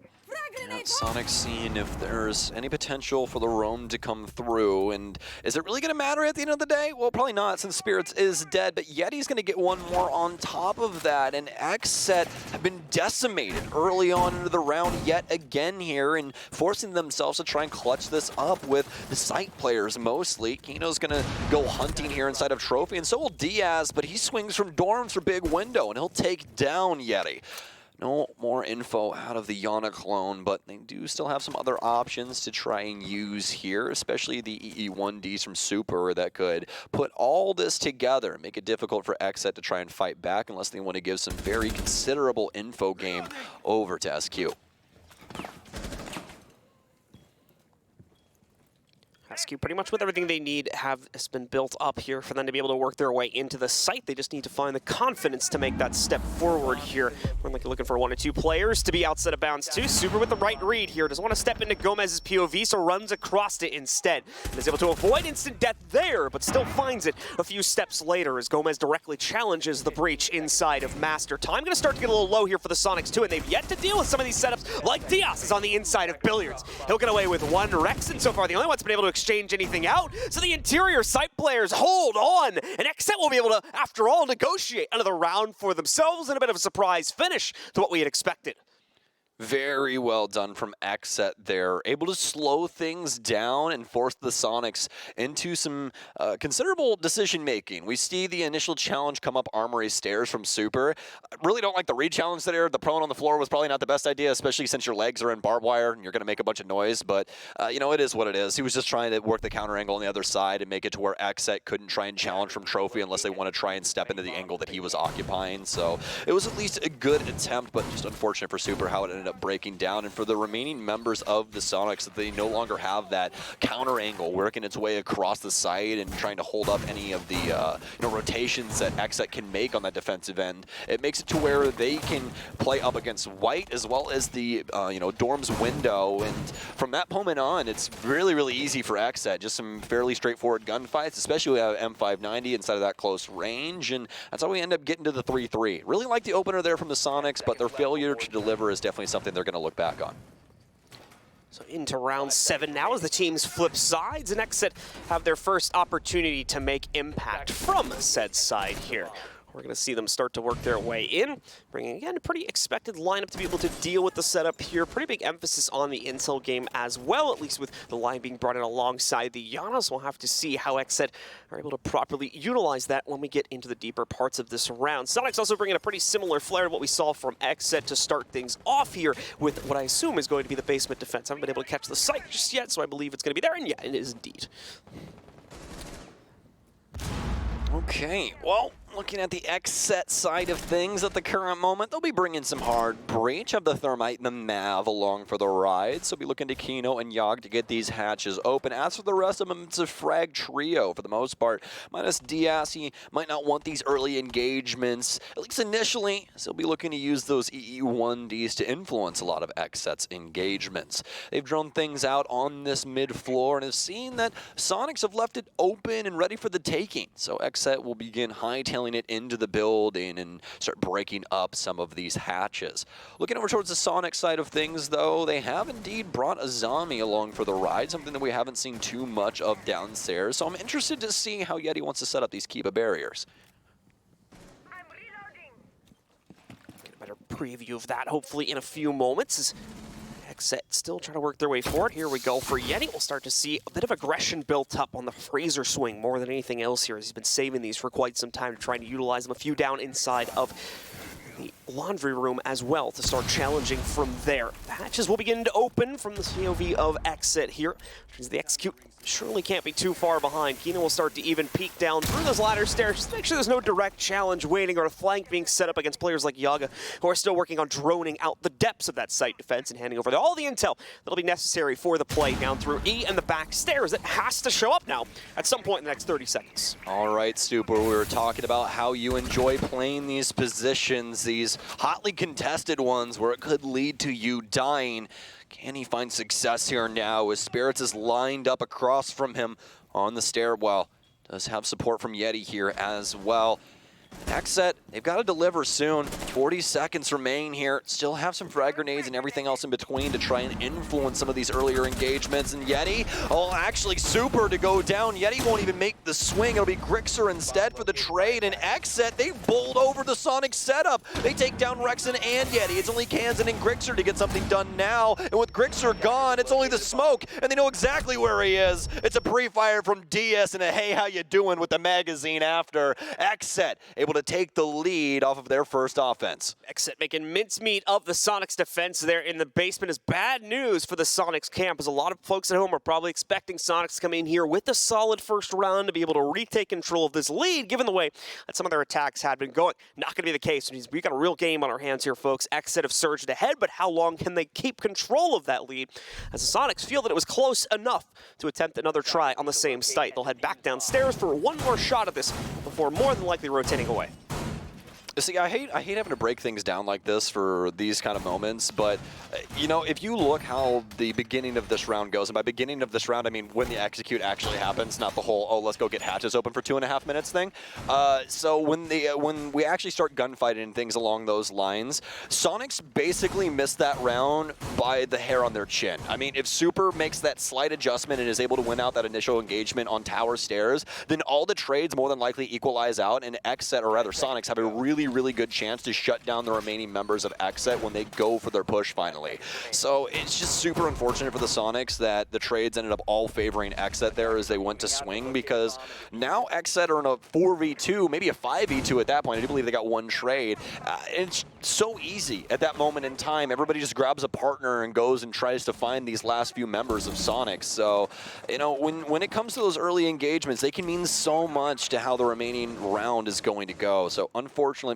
Yeah, Sonic seeing if there's any potential for the roam to come through, and is it really going to matter at the end of the day? Well, probably not, since Spirits is dead, but Yeti's going to get one more on top of that, and XSET have been decimated early on into the round yet again here, and forcing themselves to try and clutch this up with the site players mostly. Kino's going to go hunting here inside of Trophy, and so will Diaz, but he swings from Dorms for big window, and he'll take down Yeti. No more info out of the Yana clone, but they do still have some other options to try and use here, especially the EE1Ds from Super that could put all this together and make it difficult for XSET to try and fight back unless they want to give some very considerable info game over to SQ.
SQ pretty much with everything they need has been built up here for them to be able to work their way into the site. They just need to find the confidence to make that step forward here. We're looking for 1 or 2 players to be outside of bounds too. Super with the right read here. Doesn't want to step into Gomez's POV, so runs across it instead. And is able to avoid instant death there, but still finds it a few steps later as Gomez directly challenges the breach inside of Master. Time going to start to get a little low here for the Sonics too, and they've yet to deal with some of these setups like Diaz is on the inside of Billiards. He'll get away with 1 Rexen so far, the only one that's been able to exchange anything out, so the interior site players hold on, and XSET will be able to, after all, negotiate another round for themselves and a bit of a surprise finish to what we had expected.
Very well done from XSET there. Able to slow things down and force the Sonics into some considerable decision-making. We see the initial challenge come up Armory Stairs from Super. I really don't like the re-challenge there. The prone on the floor was probably not the best idea, especially since your legs are in barbed wire and you're going to make a bunch of noise. But, you know, it is what it is. He was just trying to work the counter angle on the other side and make it to where XSET couldn't try and challenge from Trophy unless they want to try and step into the angle that he was occupying. So it was at least a good attempt, but just unfortunate for Super how it ended up breaking down, and for the remaining members of the Sonics that they no longer have that counter angle working its way across the site and trying to hold up any of the rotations that XSET can make on that defensive end. It makes it to where they can play up against White as well as the Dorm's window, and from that moment on it's really easy for XSET. Just some fairly straightforward gunfights, especially with M590 inside of that close range, and that's how we end up getting to the 3-3. Really like the opener there from the Sonics, but their failure to deliver is definitely something they're going to look back on.
So into round 7 now as the teams flip sides, and XSET have their first opportunity to make impact from said side here. We're going to see them start to work their way in, bringing, again, a pretty expected lineup to be able to deal with the setup here. Pretty big emphasis on the intel game as well, at least with the line being brought in alongside the Giannis. We'll have to see how XSET are able to properly utilize that when we get into the deeper parts of this round. Soniqs also bringing a pretty similar flair to what we saw from XSET to start things off here with what I assume is going to be the basement defense. I haven't been able to catch the site just yet, so I believe it's going to be there, and yeah, it is indeed.
Okay, well, looking at the XSET side of things at the current moment, they'll be bringing some hard breach. Have the Thermite and the Mav along for the ride, so be looking to Kino and Yogg to get these hatches open. As for the rest of them, it's a frag trio for the most part. Minus Diaz, he might not want these early engagements, at least initially, so he'll be looking to use those EE1Ds to influence a lot of XSET's engagements. They've drawn things out on this mid-floor and have seen that Soniqs have left it open and ready for the taking, so XSET will begin hightailing it into the building and start breaking up some of these hatches. Looking over towards the Sonic side of things, though, they have indeed brought a zombie along for the ride, something that we haven't seen too much of downstairs, so I'm interested to see how Yeti wants to set up these Kiba barriers.
Get a better preview of that, hopefully, in a few moments. XSET still trying to work their way forward. Here we go for Yeti. We'll start to see a bit of aggression built up on the Fraser swing more than anything else here, as he's been saving these for quite some time, trying to utilize them. A few down inside of the laundry room as well to start challenging from there. The hatches will begin to open from the POV of XSET here, which means the execute surely can't be too far behind. Keenan will start to even peek down through those ladder stairs just to make sure there's no direct challenge waiting or a flank being set up against players like Yaga, who are still working on droning out the depths of that site defense and handing over all the intel that'll be necessary for the play down through E and the back stairs. It has to show up now at some point in the next 30 seconds.
All right, Super, we were talking about how you enjoy playing these positions, these hotly contested ones where it could lead to you dying. Can he find success here now as Spirits is lined up across from him on the stairwell? Does have support from Yeti here as well. XSET, they've got to deliver soon. 40 seconds remain here. Still have some frag grenades and everything else in between to try and influence some of these earlier engagements. And Yeti, oh, actually Super to go down. Yeti won't even make the swing. It'll be Grixer instead for the trade. And XSET, they bowled over the Sonic setup. They take down Rexen and Yeti. It's only Kansan and Grixer to get something done now. And with Grixer gone, it's only the smoke. And they know exactly where he is. It's a pre-fire from DS and a hey, how you doing with the magazine after. XSET able to take the lead off of their first offense.
XSET making mincemeat of the Sonics defense there in the basement is bad news for the Sonics camp, as a lot of folks at home are probably expecting Sonics to come in here with a solid first round to be able to retake control of this lead, given the way that some of their attacks had been going. Not going to be the case. We've got a real game on our hands here, folks. XSET have surged ahead, but how long can they keep control of that lead, as the Sonics feel that it was close enough to attempt another try on the same site. They'll head back downstairs for one more shot at this before more than likely rotating away.
See, I hate having to break things down like this for these kind of moments, but, you know, if you look how the beginning of this round goes, and by beginning of this round, I mean when the execute actually happens, not the whole, oh, let's go get hatches open for 2.5 minutes thing. So when we actually start gunfighting and things along those lines, Sonics basically missed that round by the hair on their chin. I mean, if Super makes that slight adjustment and is able to win out that initial engagement on tower stairs, then all the trades more than likely equalize out, and XSET, or rather Sonics, have a really good chance to shut down the remaining members of XSET when they go for their push finally. So it's just super unfortunate for the Sonics that the trades ended up all favoring XSET there as they went to swing, because now XSET are in a 4v2, maybe a 5v2 at that point. I do believe they got one trade. It's so easy at that moment in time. Everybody just grabs a partner and goes and tries to find these last few members of Sonics. So, you know, when it comes to those early engagements, they can mean so much to how the remaining round is going to go. So unfortunate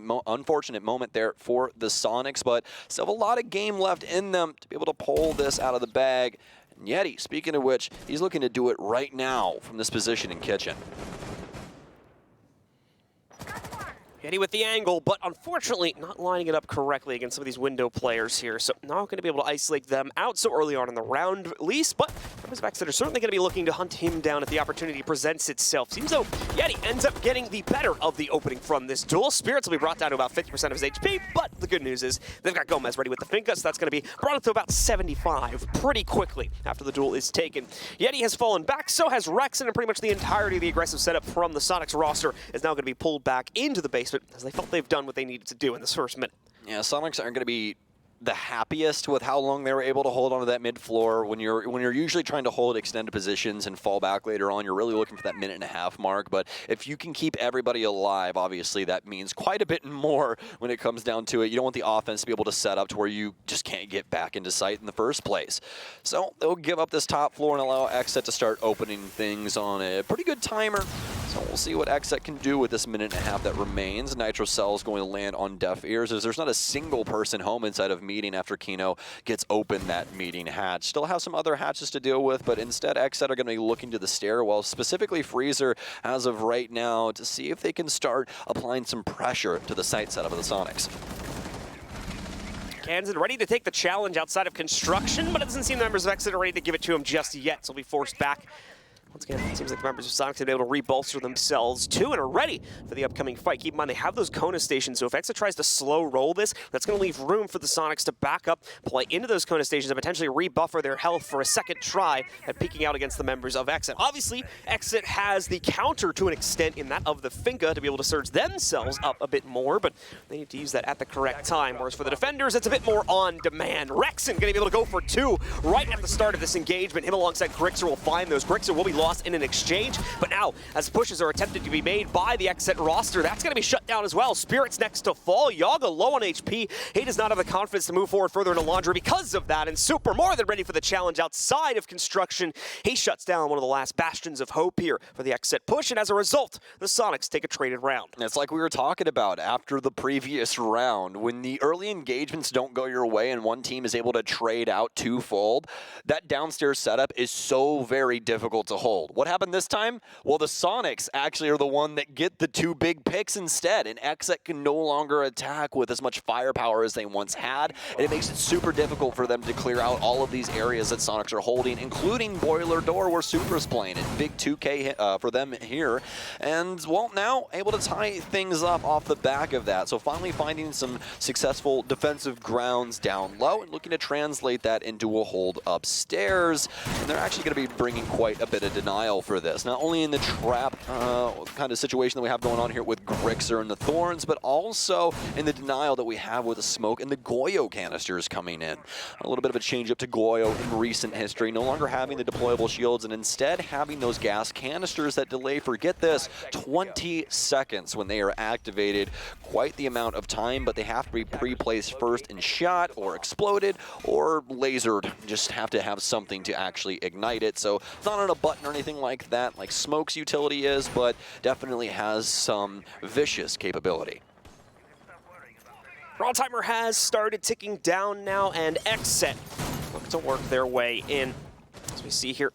moment there for the Sonics, but still have a lot of game left in them to be able to pull this out of the bag. And Yeti, speaking of which, he's looking to do it right now from this position in Kitchen.
Yeti with the angle, but unfortunately not lining it up correctly against some of these window players here. So not going to be able to isolate them out so early on in the round at least, but members of XSET are certainly going to be looking to hunt him down if the opportunity presents itself. Seems though Yeti ends up getting the better of the opening from this duel. Spirits will be brought down to about 50% of his HP, but the good news is they've got Gomez ready with the Finka, so that's going to be brought up to about 75 pretty quickly after the duel is taken. Yeti has fallen back, so has Rex, and pretty much the entirety of the aggressive setup from the Soniqs roster is now going to be pulled back into the basement as they felt they've done what they needed to do in this first minute.
Yeah, Soniqs aren't going to be the happiest with how long they were able to hold onto that mid floor. When you're usually trying to hold extended positions and fall back later on, you're really looking for that minute-and-a-half mark. But if you can keep everybody alive, obviously that means quite a bit more when it comes down to it. You don't want the offense to be able to set up to where you just can't get back into sight in the first place. So they'll give up this top floor and allow XSET to start opening things on a pretty good timer. So we'll see what XSET can do with this minute-and-a-half that remains. Nitro Cell is going to land on deaf ears as there's not a single person home inside of meeting after Kino gets open that meeting hatch. Still have some other hatches to deal with, but instead XSET are going to be looking to the stairwell, specifically Freezer as of right now, to see if they can start applying some pressure to the site setup of the Soniqs.
Kansan ready to take the challenge outside of construction, but it doesn't seem the members of XSET are ready to give it to him just yet, so he'll be forced back. Once again, it seems like the members of Soniqs have been able to rebolster themselves too and are ready for the upcoming fight. Keep in mind, they have those Kona stations, so if XSET tries to slow roll this, that's going to leave room for the Soniqs to back up, play into those Kona stations, and potentially rebuffer their health for a second try at peeking out against the members of XSET. Obviously, XSET has the counter to an extent in that of the Finka to be able to surge themselves up a bit more, but they need to use that at the correct time. Whereas for the defenders, it's a bit more on demand. Rexon going to be able to go for two right at the start of this engagement. Him alongside Grixer will find those. Grixer will be lost in an exchange, but now as pushes are attempted to be made by the XSET roster, that's going to be shut down as well. Spirit's next to fall. Yaga low on HP. He does not have the confidence to move forward further into Laundry because of that, and Super more than ready for the challenge outside of construction. He shuts down one of the last bastions of hope here for the XSET push, and as a result, the Soniqs take a traded round.
It's like we were talking about after the previous round. When the early engagements don't go your way and one team is able to trade out twofold, that downstairs setup is so very difficult to hold. What happened this time? Well, the Soniqs actually are the one that get the two big picks instead, and XSET can no longer attack with as much firepower as they once had, and it makes it super difficult for them to clear out all of these areas that Soniqs are holding, including Boiler Door where Supra's playing, and big 2K for them here. And, well, now able to tie things up off the back of that. So finally finding some successful defensive grounds down low and looking to translate that into a hold upstairs. And they're actually going to be bringing quite a bit of denial for this. Not only in the trap kind of situation that we have going on here with Grixer and the Thorns, but also in the denial that we have with the smoke and the Goyo canisters coming in. A little bit of a change up to Goyo in recent history, no longer having the deployable shields and instead having those gas canisters that delay, forget this, 20 seconds when they are activated. Quite the amount of time, but they have to be pre-placed first and shot or exploded or lasered. Just have to have something to actually ignite it. So it's not on a button or anything like that, like Smoke's utility is, but definitely has some vicious capability.
Raw timer has started ticking down now, and XSET look to work their way in. As we see here,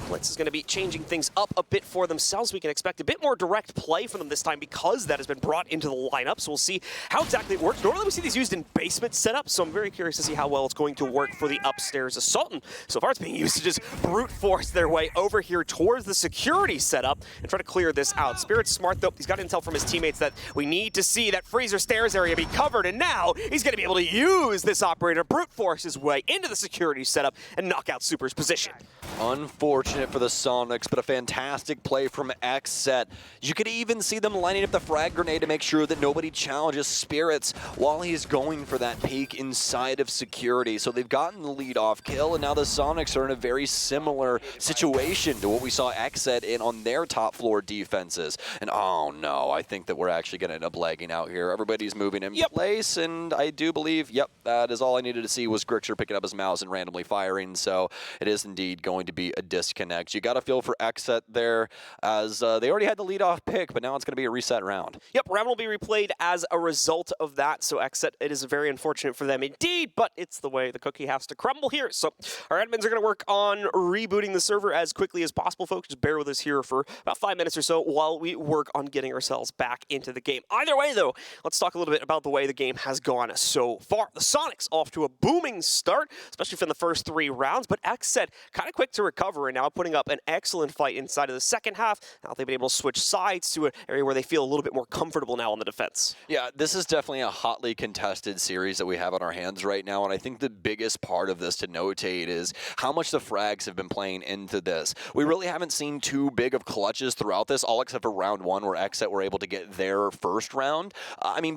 Blitz is going to be changing things up a bit for themselves. We can expect a bit more direct play from them this time because that has been brought into the lineup. So we'll see how exactly it works. Normally we see these used in basement setups, so I'm very curious to see how well it's going to work for the upstairs assault. And so far it's being used to just brute force their way over here towards the security setup and try to clear this out. Spirit's smart though. He's got intel from his teammates that we need to see that freezer stairs area be covered, and now he's going to be able to use this operator, brute force his way into the security setup and knock out Super's position.
Unfortunate for the Soniqs, but a fantastic play from XSET. You could even see them lining up the frag grenade to make sure that nobody challenges Spirits while he's going for that peek inside of security. So they've gotten the lead off kill, and now the Soniqs are in a very similar situation to what we saw XSET in on their top floor defenses. And oh no, I think that we're actually going to end up lagging out here. Everybody's moving in place, and I do believe, that is all I needed to see was Grixer picking up his mouse and randomly firing. So it is indeed going to be a disconnect connect. You got to feel for XSET there, as they already had the leadoff pick, but now it's going to be a reset round.
Yep, round will be replayed as a result of that, so XSET, it is very unfortunate for them indeed, but it's the way the cookie has to crumble here. So our admins are going to work on rebooting the server as quickly as possible, folks. Just bear with us here for about 5 minutes or so while we work on getting ourselves back into the game. Either way, though, let's talk a little bit about the way the game has gone so far. The Soniqs off to a booming start, especially from the first 3 rounds, but XSET kind of quick to recover and now putting up an excellent fight inside of the second half. Now they've been able to switch sides to an area where they feel a little bit more comfortable now on the defense.
Yeah, this is definitely a hotly contested series that we have on our hands right now, and I think the biggest part of this to notate is how much the frags have been playing into this. We really haven't seen too big of clutches throughout this, all except for round 1 where XSET were able to get their first round.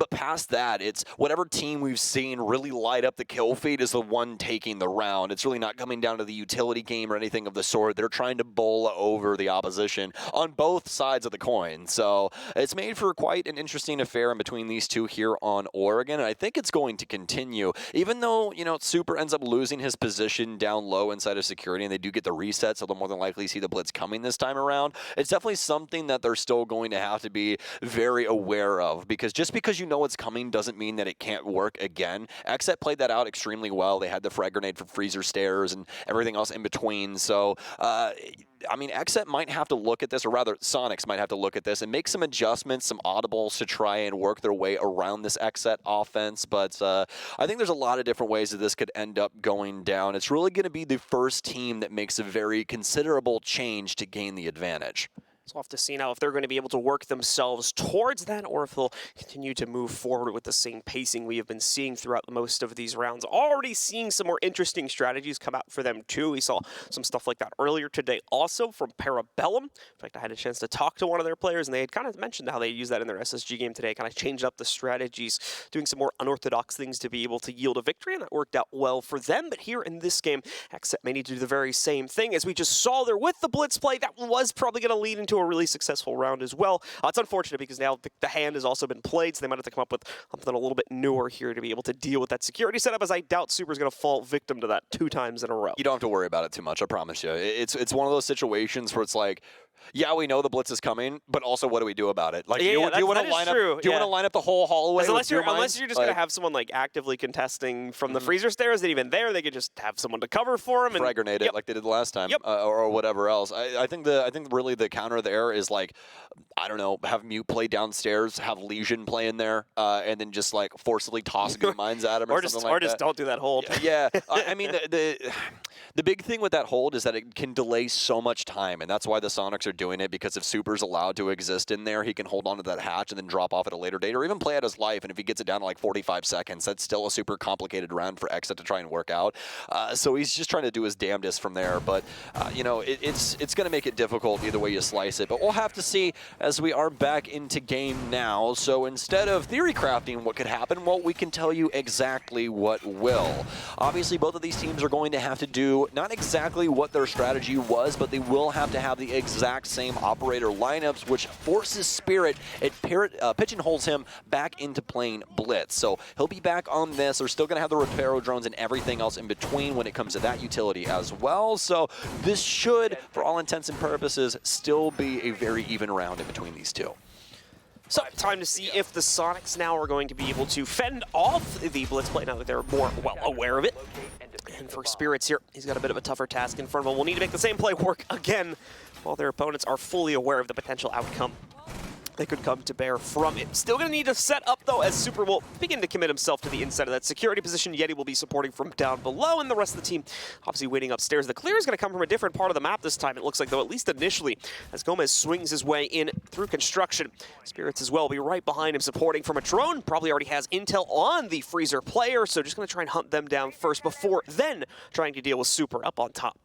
But past that, it's whatever team we've seen really light up the kill feed is the one taking the round. It's really not coming down to the utility game or anything of the sort. They're trying to bowl over the opposition on both sides of the coin. So it's made for quite an interesting affair in between these two here on Oregon, and I think it's going to continue. Even though, Super ends up losing his position down low inside of security, and they do get the reset, so they'll more than likely see the blitz coming this time around. It's definitely something that they're still going to have to be very aware of, because just because you know it's coming doesn't mean that it can't work again. XSET played that out extremely well. They had the frag grenade for freezer stairs and everything else in between. So, XSET might have to look at this, or rather, Soniqs might have to look at this and make some adjustments, some audibles to try and work their way around this XSET offense. But I think there's a lot of different ways that this could end up going down. It's really going to be the first team that makes a very considerable change to gain the advantage.
So we'll have to see now if they're going to be able to work themselves towards that, or if they'll continue to move forward with the same pacing we have been seeing throughout most of these rounds. Already seeing some more interesting strategies come out for them too. We saw some stuff like that earlier today also from Parabellum. In fact, I had a chance to talk to one of their players, and they had kind of mentioned how they used that in their SSG game today, kind of changed up the strategies, doing some more unorthodox things to be able to yield a victory, and that worked out well for them. But here in this game, XSET may need to do the very same thing. As we just saw there with the blitz play, that was probably going to lead into a really successful round as well. It's unfortunate because now the hand has also been played, so they might have to come up with something a little bit newer here to be able to deal with that security setup, as I doubt Super's going to fall victim to that 2 times in a row.
You don't have to worry about it too much, I promise you. It's one of those situations where it's like, yeah, we know the blitz is coming, but also what do we do about it? Like, do you want to line up the whole hallway?
Unless you're just going to have someone like actively contesting from the freezer stairs, and even there they could just have someone to cover for them and
frag grenade it like they did the last time, or whatever else. I think really the counter there is like, I don't know, have Mute play downstairs, have Legion play in there, and then just like forcibly toss good mines at him, or something like that.
Or just don't do that hold.
Yeah, the big thing with that hold is that it can delay so much time, and that's why the Soniqs are doing it, because if Super's allowed to exist in there, he can hold on to that hatch and then drop off at a later date, or even play out his life, and if he gets it down to like 45 seconds, that's still a super complicated round for XSET to try and work out. So he's just trying to do his damnedest from there, but it's going to make it difficult either way you slice it, but we'll have to see as we are back into game now. So instead of theory crafting what could happen, well, we can tell you exactly what will. Obviously, both of these teams are going to have to do not exactly what their strategy was, but they will have to have the exact same operator lineups, which forces Spirit, it pigeonholes him back into playing Blitz. So he'll be back on this. They're still going to have the Reparo drones and everything else in between when it comes to that utility as well. So this should, for all intents and purposes, still be a very even round in between these two.
So time to see if the Soniqs now are going to be able to fend off the blitz play now that they're more well aware of it. And for Spirits here, he's got a bit of a tougher task in front of him. We'll need to make the same play work again while their opponents are fully aware of the potential outcome that could come to bear from it. Still going to need to set up, though, as Super will begin to commit himself to the inside of that security position. Yeti will be supporting from down below, and the rest of the team obviously waiting upstairs. The clear is going to come from a different part of the map this time, it looks like, though, at least initially, as Gomez swings his way in through construction. Spirits as well will be right behind him, supporting from a drone. Probably already has intel on the freezer player, so just going to try and hunt them down first before then trying to deal with Super up on top.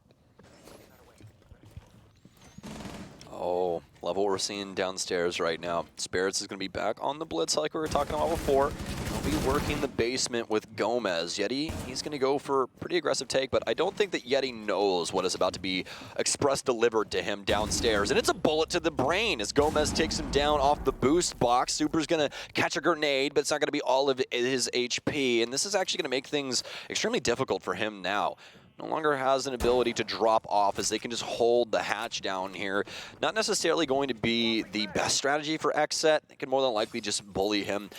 Oh, love what we're seeing downstairs right now. Spirits is going to be back on the blitz like we were talking about before. He'll be working the basement with Gomez. Yeti, he's going to go for a pretty aggressive take, but I don't think that Yeti knows what is about to be express delivered to him downstairs. And it's a bullet to the brain as Gomez takes him down off the boost box. Super's going to catch a grenade, but it's not going to be all of his HP. And this is actually going to make things extremely difficult for him now. no longer has an ability to drop off as they can just hold the hatch down here. Not necessarily going to be the best strategy for XSET. They can more than likely just bully him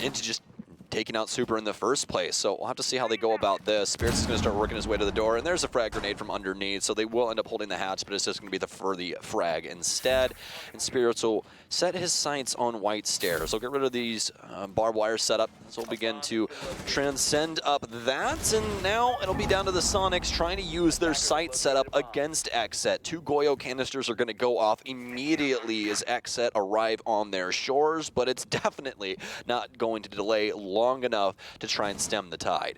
into just taking out Super in the first place. So we'll have to see how they go about this. Spirits is going to start working his way to the door, and there's a frag grenade from underneath, so they will end up holding the hatch, but it's just going to be for the frag instead. And Spirits will set his sights on white stairs. So get rid of these barbed wire setup. So we'll begin to transcend up that, and now it'll be down to the Soniqs trying to use their sight setup against XSET. 2 Goyo canisters are going to go off immediately as XSET arrive on their shores, but it's definitely not going to delay long enough to try and stem the tide.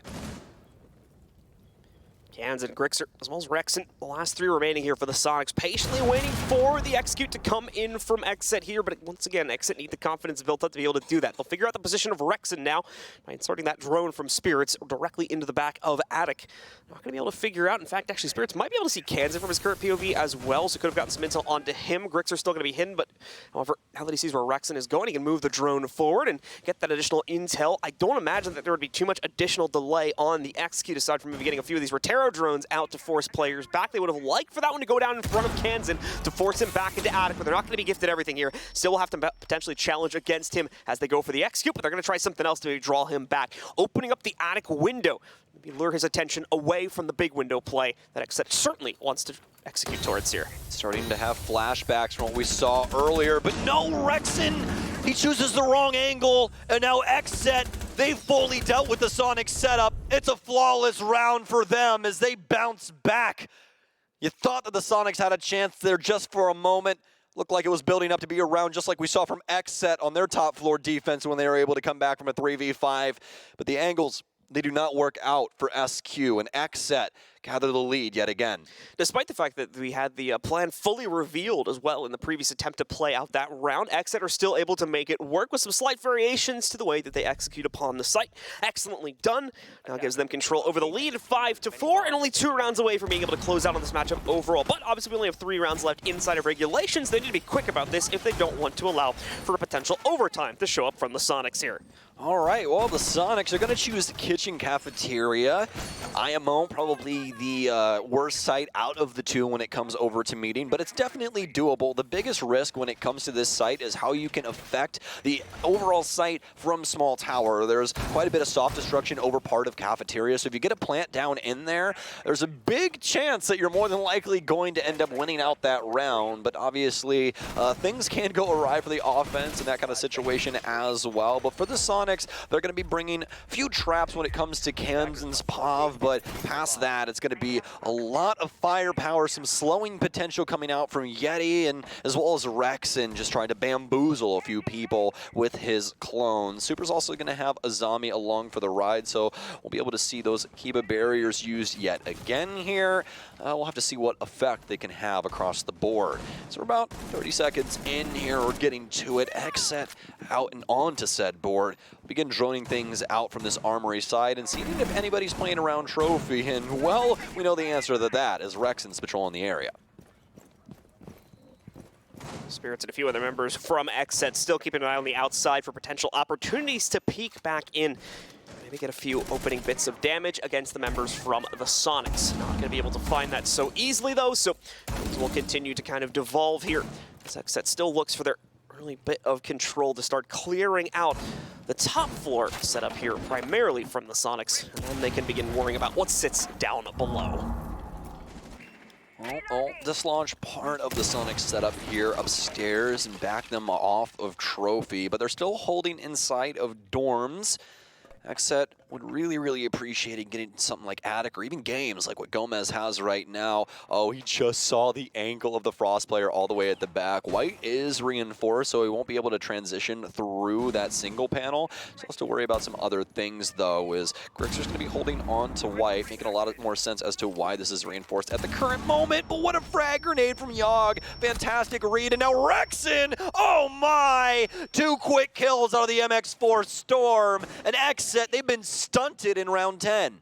Cans and Grixer, as well as Rexen, the last 3 remaining here for the Soniqs, patiently waiting for the execute to come in from XSET here, but once again, XSET need the confidence built up to be able to do that. They'll figure out the position of Rexen now by inserting that drone from Spirits directly into the back of Attic. Not going to be able to figure out, in fact, actually, Spirits might be able to see Kansan from his current POV as well, so could have gotten some intel onto him. Grixer's still going to be hidden, but however, now that he sees where Rexen is going, he can move the drone forward and get that additional intel. I don't imagine that there would be too much additional delay on the execute, aside from maybe getting a few of these Rotero drones out to force players back. They would have liked for that one to go down in front of Kansan to force him back into Attic, but they're not going to be gifted everything here. Still will have to potentially challenge against him as they go for the execute, but they're going to try something else to maybe draw him back. Opening up the Attic window, maybe lure his attention away from the big window play that XSET certainly wants to execute towards here.
Starting to have flashbacks from what we saw earlier, but no, Rexen, he chooses the wrong angle, and now XSET, they've fully dealt with the Sonic setup. It's a flawless round for them as they bounce back. You thought that the Sonics had a chance there just for a moment. Looked like it was building up to be a round just like we saw from XSET on their top floor defense when they were able to come back from a 3v5, but the angles, they do not work out for SQ, and XSET gather the lead yet again.
Despite the fact that we had the plan fully revealed as well in the previous attempt to play out that round, XSET are still able to make it work with some slight variations to the way that they execute upon the site. Excellently done. Now gives them control over the lead, 5-4, and only 2 rounds away from being able to close out on this matchup overall. But obviously we only have 3 rounds left inside of regulations. They need to be quick about this if they don't want to allow for a potential overtime to show up from the Sonics here.
All right, well, the Sonics are going to choose the kitchen cafeteria. IMO probably the worst site out of the 2 when it comes over to meeting, but it's definitely doable. The biggest risk when it comes to this site is how you can affect the overall site from small tower. There's quite a bit of soft destruction over part of cafeteria, so if you get a plant down in there, there's a big chance that you're more than likely going to end up winning out that round, but obviously things can go awry for the offense in that kind of situation as well. But for the Sonics, they're going to be bringing a few traps when it comes to Kansan's POV, but past that, it's going to be a lot of firepower, some slowing potential coming out from Yeti, and as well as Rexen just trying to bamboozle a few people with his clone. Super's also going to have Azami along for the ride, so we'll be able to see those Kiba barriers used yet again here. We'll have to see what effect they can have across the board. So we're about 30 seconds in here. We're getting to it. XSET out and onto said board. Begin droning things out from this armory side and seeing if anybody's playing around trophy. And, well, we know the answer to that as Rexen's patrolling the area.
Spirits and a few other members from XSET still keeping an eye on the outside for potential opportunities to peek back in. Maybe get a few opening bits of damage against the members from the Sonics. Not going to be able to find that so easily, though, so things will continue to kind of devolve here. As XSET still looks for their early bit of control to start clearing out the top floor set up here, primarily from the Sonics, and then they can begin worrying about what sits down below.
Well, dislodge part of the Sonic setup here upstairs and back them off of trophy, but they're still holding inside of dorms. XSET would really appreciate getting something like Attic or even games like what Gomez has right now. Oh, he just saw the ankle of the Frost player all the way at the back. White is reinforced, so he won't be able to transition through that single panel. So has to worry about some other things, though, is Grixer's going to be holding on to White, making a lot more sense as to why this is reinforced at the current moment. But what a frag grenade from Yogg. Fantastic read, and now Rexen! Oh my! 2 quick kills out of the MX4 Storm, and XSET, they've been stunted in round 10.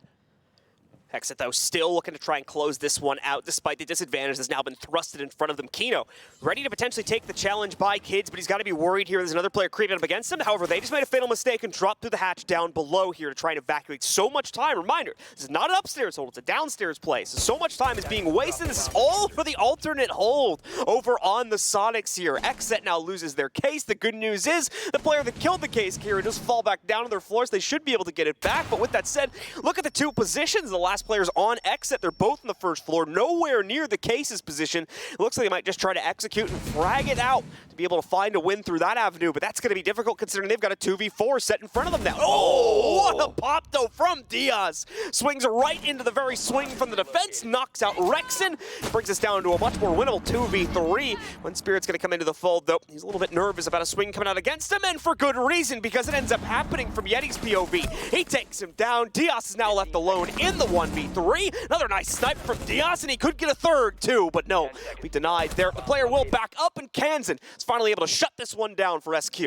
XSET, though, still looking to try and close this one out, despite the disadvantage that's now been thrusted in front of them. Kino, ready to potentially take the challenge by Kids, but he's got to be worried here. There's another player creeping up against him. However, they just made a fatal mistake and dropped through the hatch down below here to try and evacuate so much time. Reminder, this is not an upstairs hold, it's a downstairs play. So much time is being wasted. This is all for the alternate hold over on the Soniqs here. XSET now loses their case. The good news is the player that killed the case here just fall back down to their floors. They should be able to get it back, but with that said, look at the two positions. The last player's on XSET. They're both on the first floor, nowhere near the case's position. It looks like they might just try to execute and frag it out to be able to find a win through that avenue, but that's going to be difficult considering they've got a 2v4 set in front of them now. Oh, what a pop though from Diaz. Swings right into the very swing from the defense, knocks out Rexen, brings us down to a much more winnable 2v3. When Spirit's going to come into the fold though, he's a little bit nervous about a swing coming out against him, and for good reason, because it ends up happening from Yeti's POV. He takes him down. Diaz is now left alone in the 1v3. Another nice snipe from Diaz, and he could get a third too, but no, we denied there. The player will back up, and Kansan is finally able to shut this one down for SQ.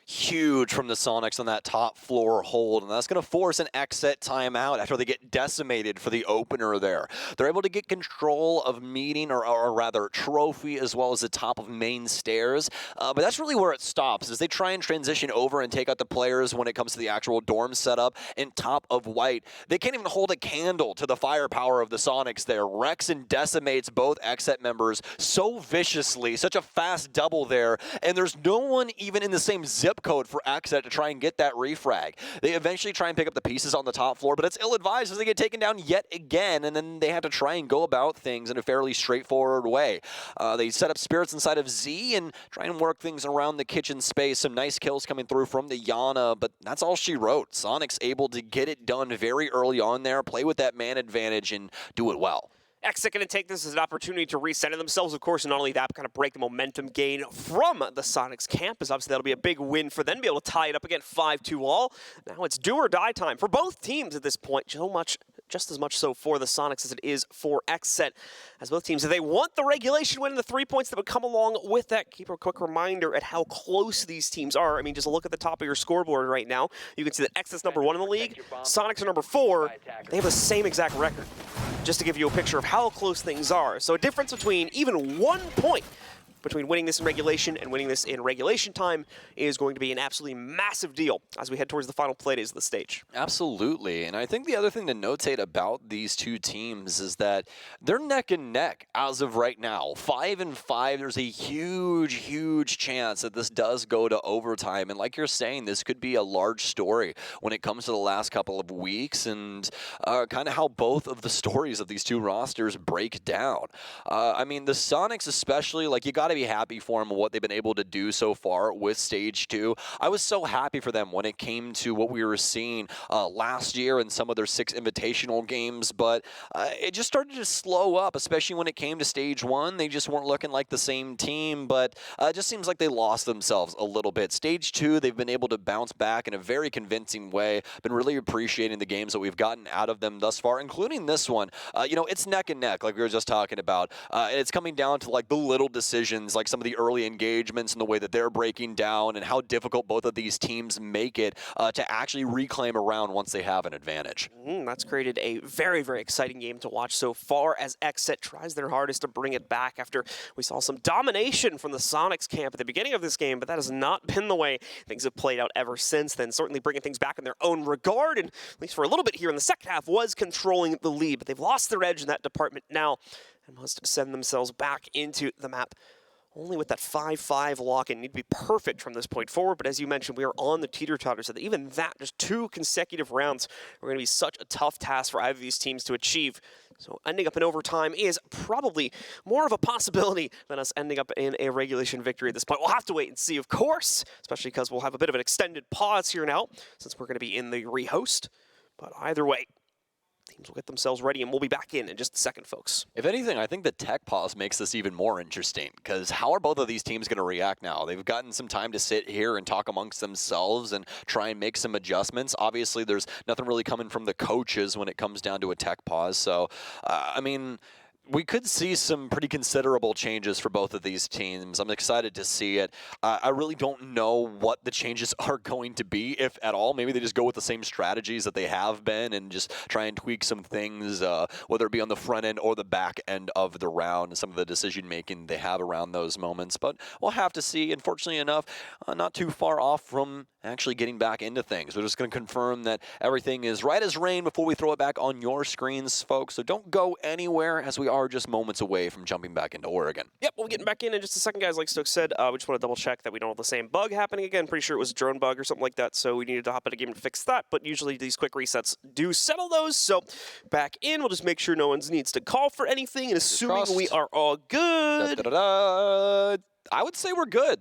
Huge from the Soniqs on that top floor hold, and that's going to force an XSET timeout after they get decimated for the opener there. They're able to get control of meeting, or rather trophy, as well as the top of main stairs, but that's really where it stops, as they try and transition over and take out the players when it comes to the actual dorm setup in top of white. They can't even hold a candle to the firepower of the Soniqs there. Rexen decimates both XSET members so viciously, such a fast double there, and there's no one even in the same zip code for XSET to try and get that refrag. They eventually try and pick up the pieces on the top floor, but it's ill-advised as they get taken down yet again, and then they have to try and go about things in a fairly straightforward way. They set up Spirits inside of Z and try and work things around the kitchen space. Some nice kills coming through from the Yana, but that's all she wrote. Soniqs able to get it done very early on there, play with that man advantage, and do it well.
XSET going to take this as an opportunity to recenter themselves, of course, and not only that, but kind of break the momentum gain from the Soniqs camp, as obviously that'll be a big win for them to be able to tie it up again 5-2 all. Now it's do or die time for both teams at this point, just as much so for the Soniqs as it is for XSET, as both teams, if they want the regulation win and the 3 points that would come along with that, keep a quick reminder at how close these teams are. I mean, just look at the top of your scoreboard right now. You can see that XSET's number 1 in the league, Soniqs are number 4. They have the same exact record, just to give you a picture of how close things are. So a difference between even 1 point between winning this in regulation and winning this in regulation time is going to be an absolutely massive deal as we head towards the final play days of the stage.
Absolutely, and I think the other thing to notate about these two teams is that they're neck and neck as of right now. 5-5, there's a huge chance that this does go to overtime, and like you're saying, this could be a large story when it comes to the last couple of weeks, and kind of how both of the stories of these two rosters break down. I mean, the Soniqs especially, like, you got to be happy for them what they've been able to do so far with Stage 2. I was so happy for them when it came to what we were seeing last year in some of their 6 invitational games, but it just started to slow up, especially when it came to Stage 1. They just weren't looking like the same team, but it just seems like they lost themselves a little bit. Stage 2, they've been able to bounce back in a very convincing way. Been really appreciating the games that we've gotten out of them thus far, including this one. You know, it's neck and neck, like we were just talking about. It's coming down to like the little decisions, like some of the early engagements and the way that they're breaking down and how difficult both of these teams make it to actually reclaim a round once they have an advantage.
That's created a very exciting game to watch so far as XSET tries their hardest to bring it back after we saw some domination from the Soniqs camp at the beginning of this game, but that has not been the way things have played out ever since then. Certainly bringing things back in their own regard, and at least for a little bit here in the second half was controlling the lead, but they've lost their edge in that department now and must send themselves back into the map. Only with that 5-5 lock-in, need to be perfect from this point forward, but as you mentioned, we are on the teeter-totter, so that even that, just 2 consecutive rounds, are going to be such a tough task for either of these teams to achieve. So ending up in overtime is probably more of a possibility than us ending up in a regulation victory at this point. We'll have to wait and see, of course, especially because we'll have a bit of an extended pause here now, since we're going to be in the rehost. But either way, teams will get themselves ready, and we'll be back in just a second, folks.
If anything, I think the tech pause makes this even more interesting, because how are both of these teams going to react now? They've gotten some time to sit here and talk amongst themselves and try and make some adjustments. Obviously, there's nothing really coming from the coaches when it comes down to a tech pause. So, I mean, we could see some pretty considerable changes for both of these teams. I'm excited to see it. I really don't know what the changes are going to be, if at all. Maybe they just go with the same strategies that they have been and just try and tweak some things, whether it be on the front end or the back end of the round, and some of the decision-making they have around those moments. But we'll have to see. Unfortunately enough, not too far off from actually getting back into things. We're just going to confirm that everything is right as rain before we throw it back on your screens, folks. So don't go anywhere, as we are just moments away from jumping back into Oregon.
Yep, we'll be getting back in just a second, guys. Like Stokes said, we just want to double check that we don't have the same bug happening again. Pretty sure it was a drone bug or something like that, so we needed to hop in a game to fix that. But usually these quick resets do settle those. So back in, we'll just make sure no one needs to call for anything, and assuming we are all good.
I would say we're good.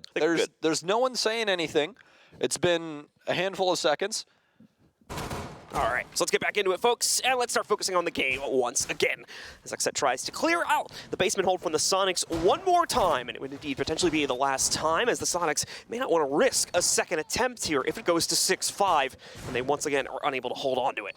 There's no one saying anything. It's been a handful of seconds.
All right, so let's get back into it, folks, and let's start focusing on the game once again. As XSET tries to clear out the basement hold from the Soniqs one more time, and it would indeed potentially be the last time, as the Soniqs may not want to risk a second attempt here if it goes to 6-5, and they once again are unable to hold on to it.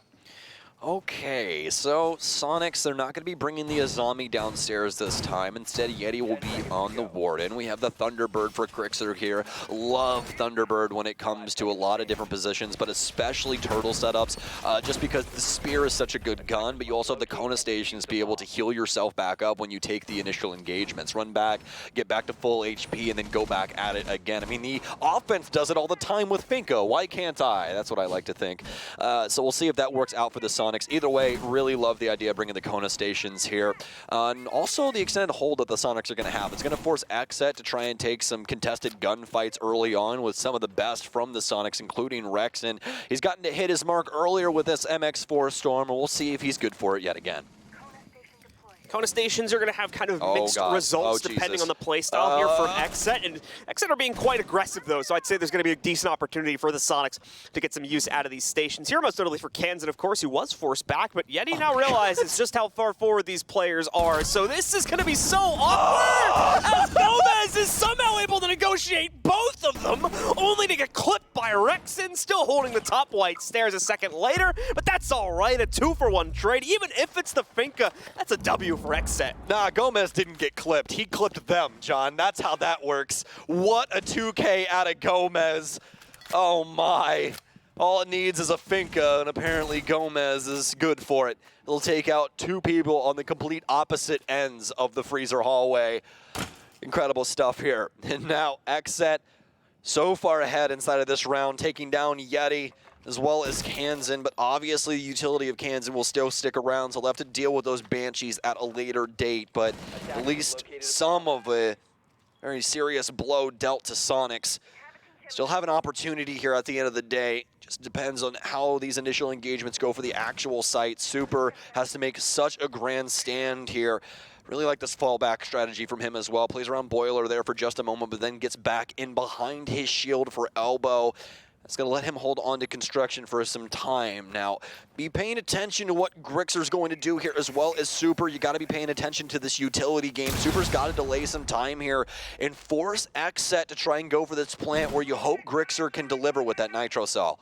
Okay, so Soniqs, they're not going to be bringing the Azami downstairs this time. Instead, Yeti will be on the Warden. We have the Thunderbird for Grixer here. Love Thunderbird when it comes to a lot of different positions, but especially turtle setups, just because the Spear is such a good gun, but you also have the Kona stations to be able to heal yourself back up when you take the initial engagements. Run back, get back to full HP, and then go back at it again. I mean, the offense does it all the time with Finko. Why can't I? That's what I like to think. So we'll see if that works out for the Soniqs. Either way, really love the idea of bringing the Kona stations here. And also the extended hold that the Soniqs are going to have. It's going to force XSET to try and take some contested gunfights early on with some of the best from the Soniqs, including Rex. And he's gotten to hit his mark earlier with this MX4 Storm, and we'll see if he's good for it yet again.
Kona stations are going to have kind of mixed results depending on the playstyle here for XSET. And XSET are being quite aggressive, though, so I'd say there's going to be a decent opportunity for the Soniqs to get some use out of these stations here, most notably for Kansan, of course, who was forced back. But Yeti now realizes just how far forward these players are. So this is going to be so awkward as Gomez is somehow able to negotiate both of them, only to get clipped by Rexen, still holding the top white stairs a second later. But that's all right, a 2-for-1 trade. Even if it's the Finka, that's a W for XSET.
Nah, Gomez didn't get clipped. He clipped them, John. That's how that works. What a 2K out of Gomez. Oh my. All it needs is a Finka, and apparently Gomez is good for it. It'll take out two people on the complete opposite ends of the freezer hallway. Incredible stuff here. And now XSET so far ahead inside of this round, taking down Yeti as well as Kansan, but obviously the utility of Kansan will still stick around, so they'll have to deal with those Banshees at a later date, but at least some of a very serious blow dealt to Soniqs. Still have an opportunity here at the end of the day. Just depends on how these initial engagements go for the actual site. Super has to make such a grand stand here. Really like this fallback strategy from him as well. Plays around Boiler there for just a moment, but then gets back in behind his shield for elbow. That's going to let him hold on to construction for some time. Now, be paying attention to what Grixer's going to do here as well as Super. You got to be paying attention to this utility game. Super's got to delay some time here and force XSET to try and go for this plant where you hope Grixer can deliver with that Nitro Cell.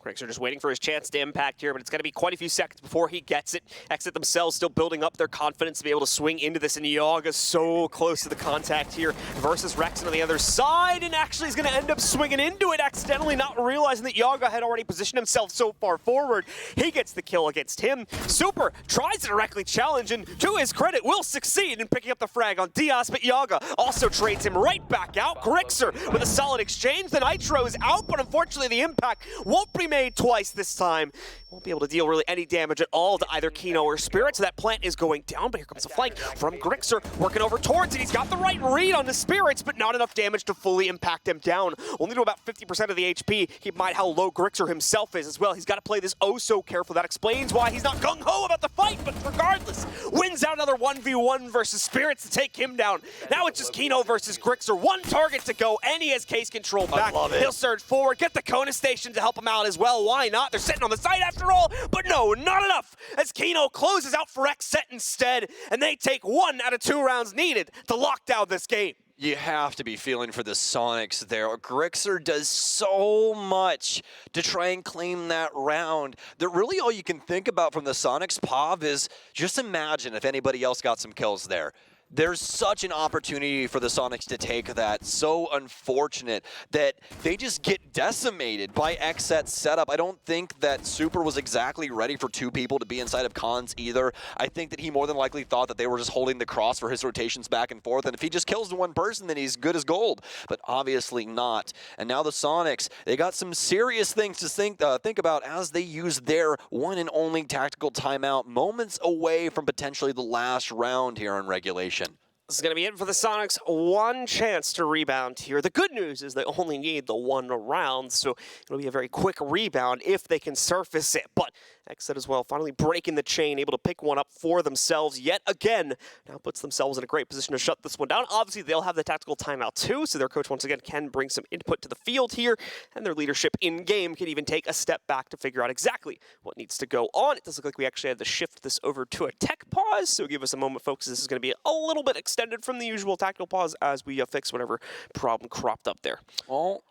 Grixer just waiting for his chance to impact here, but it's going to be quite a few seconds before he gets it. XSET themselves still building up their confidence to be able to swing into this, and Yaga so close to the contact here versus Rex on the other side, and actually is going to end up swinging into it accidentally, not realizing that Yaga had already positioned himself so far forward. He gets the kill against him. Super tries to directly challenge, and to his credit, will succeed in picking up the frag on Diaz, but Yaga also trades him right back out. Grixer with a solid exchange. The Nitro is out, but unfortunately the impact won't be made twice this time. Won't be able to deal really any damage at all to either Kino or Spirit, so that plant is going down, but here comes the flank from Grixer, working over towards it. He's got the right read on the Spirits, but not enough damage to fully impact him down. Only to about 50% of the HP. Keep in mind how low Grixer himself is as well. He's got to play this oh so careful. That explains why he's not gung-ho about the fight, but regardless, wins out another 1v1 versus Spirits to take him down. Now it's just Kino versus Grixer. One target to go, and he has case control back. He'll surge forward, get the Kona station to help him out as well. Why not? They're sitting on the site after all, but no, not enough, as Kino closes out for XSET instead, and they take 1 out of 2 rounds needed to lock down this game.
you have to be feeling for the Soniqs there. Grixer does so much to try and claim that round that really all you can think about from the Soniqs, Pav, is just imagine if anybody else got some kills there. There's such an opportunity for the Soniqs to take that. So unfortunate that they just get decimated by XSET's setup. I don't think that Super was exactly ready for 2 people to be inside of Cons either. I think that he more than likely thought that they were just holding the cross for his rotations back and forth, and if he just kills the one person, then he's good as gold. But obviously not. And now the Soniqs, they got some serious things to think about as they use their one and only tactical timeout, moments away from potentially the last round here in regulation.
This is going to be it for the Soniqs. One chance to rebound here. The good news is they only need the 1 round, so it'll be a very quick rebound if they can surface it. But XSET as well, finally breaking the chain, able to pick one up for themselves yet again. Now puts themselves in a great position to shut this one down. Obviously, they'll have the tactical timeout too, so their coach once again can bring some input to the field here, and their leadership in-game can even take a step back to figure out exactly what needs to go on. It does look like we actually had to shift this over to a tech pause, so give us a moment, folks. This is going to be a little bit extended from the usual tactical pause as we fix whatever problem cropped up there.
Well,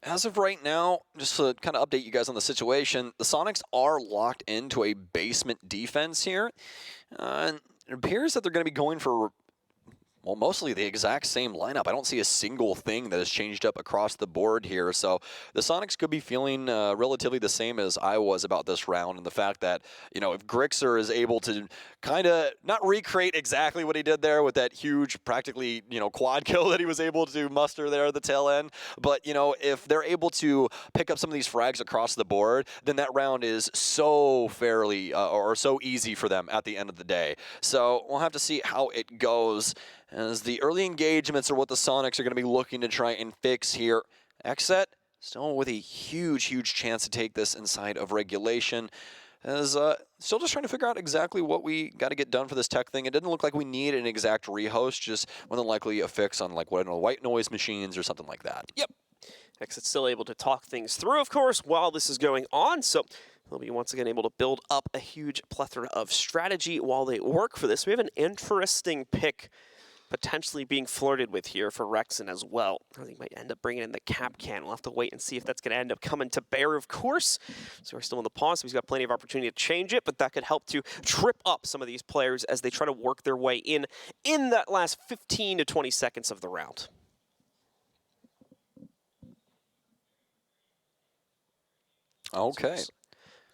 as of right now, just to kind of update you guys on the situation, the Soniqs are locked into a basement defense here. And it appears that they're going to be going for, well, mostly the exact same lineup. I don't see a single thing that has changed up across the board here. So the Soniqs could be feeling relatively the same as I was about this round, and the fact that, you know, if Grixer is able to kind of not recreate exactly what he did there with that huge, practically, you know, quad kill that he was able to muster there at the tail end, but, you know, if they're able to pick up some of these frags across the board, then that round is so fairly or so easy for them at the end of the day. So we'll have to see how it goes, as the early engagements are what the Soniqs are going to be looking to try and fix here. XSET still with a huge chance to take this inside of regulation, as still just trying to figure out exactly what we got to get done for this tech thing. It didn't look like we need an exact rehost, just more than likely a fix on like white noise machines or something like that.
Yep. XSET's still able to talk things through, of course, while this is going on, so they'll be once again able to build up a huge plethora of strategy while they work for this. We have an interesting pick potentially being flirted with here for Rexen as well. I think might end up bringing in the cap can. We'll have to wait and see if that's going to end up coming to bear, of course. So we're still in the pause, so he's got plenty of opportunity to change it, but that could help to trip up some of these players as they try to work their way in that last 15 to 20 seconds of the round.
Okay.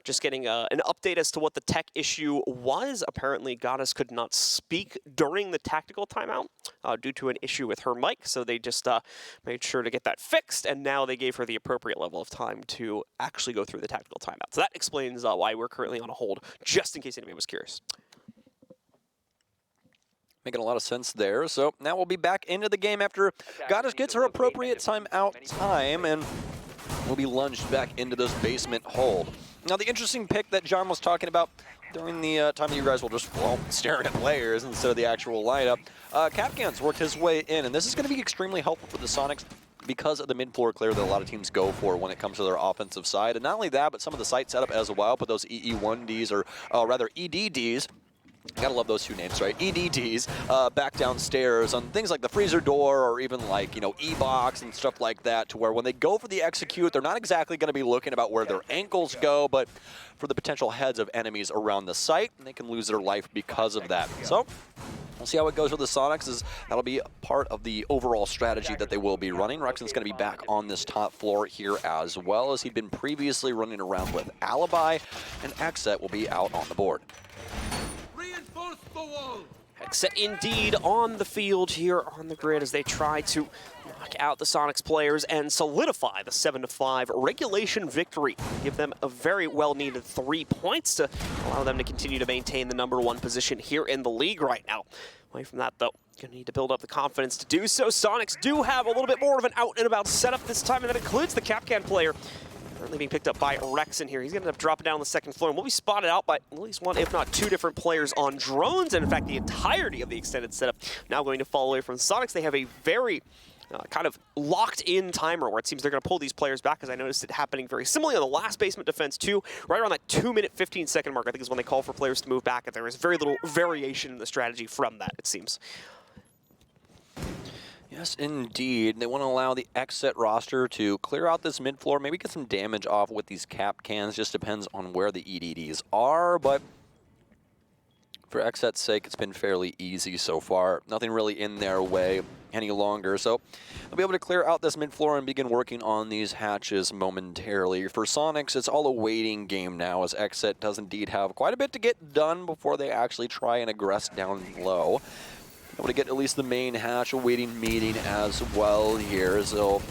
Just getting an update as to what the tech issue was. Apparently, Goddess could not speak during the tactical timeout due to an issue with her mic, so they just made sure to get that fixed, and now they gave her the appropriate level of time to actually go through the tactical timeout. So that explains why we're currently on a hold, just in case anybody was curious.
Making a lot of sense there. So now we'll be back into the game after Goddess gets her appropriate timeout time, and we'll be lunged back into this basement hold. Now, the interesting pick that John was talking about during the time that you guys were just, well, staring at players instead of the actual lineup, Capcan's worked his way in, and this is going to be extremely helpful for the Soniqs because of the mid-floor clear that a lot of teams go for when it comes to their offensive side. And not only that, but some of the site setup as well, but those EE1Ds, or rather EDDs, gotta love those two names, right? EDDs back downstairs on things like the freezer door, or even like, you know, E-box and stuff like that, to where when they go for the execute, they're not exactly going to be looking about where their ankles go, but for the potential heads of enemies around the site, and they can lose their life because of that. So we'll see how it goes with the Soniqs, as that'll be part of the overall strategy that they will be running. Rexen's going to be back on this top floor here, as well as he'd been previously running around with Alibi, and XSET will be out on the board.
XSET indeed on the field here on the grid as they try to knock out the Soniqs players and solidify the 7-5 regulation victory. Give them a very well-needed 3 points to allow them to continue to maintain the #1 position here in the league right now. Away from that, though, going to need to build up the confidence to do so. Soniqs do have a little bit more of an out-and-about setup this time, and that includes the Capcan player. Currently being picked up by Rexen here. He's going to end up dropping down on the second floor, and we'll be spotted out by at least one, if not 2 different players on drones, and in fact the entirety of the extended setup now going to fall away from Soniqs. They have a very kind of locked-in timer where it seems they're going to pull these players back, as I noticed it happening very similarly on the last basement defense too. Right around that 2-minute 15-second mark, I think, is when they call for players to move back, and there is very little variation in the strategy from that, it seems.
Yes, indeed. They want to allow the XSET roster to clear out this mid floor, maybe get some damage off with these cap cans. Just depends on where the EDDs are, but for XSET's sake, it's been fairly easy so far. Nothing really in their way any longer, so they'll be able to clear out this mid floor and begin working on these hatches momentarily. For Soniqs, it's all a waiting game now, as XSET does indeed have quite a bit to get done before they actually try and aggress down low. Able to get at least the main hatch awaiting meeting as well here, so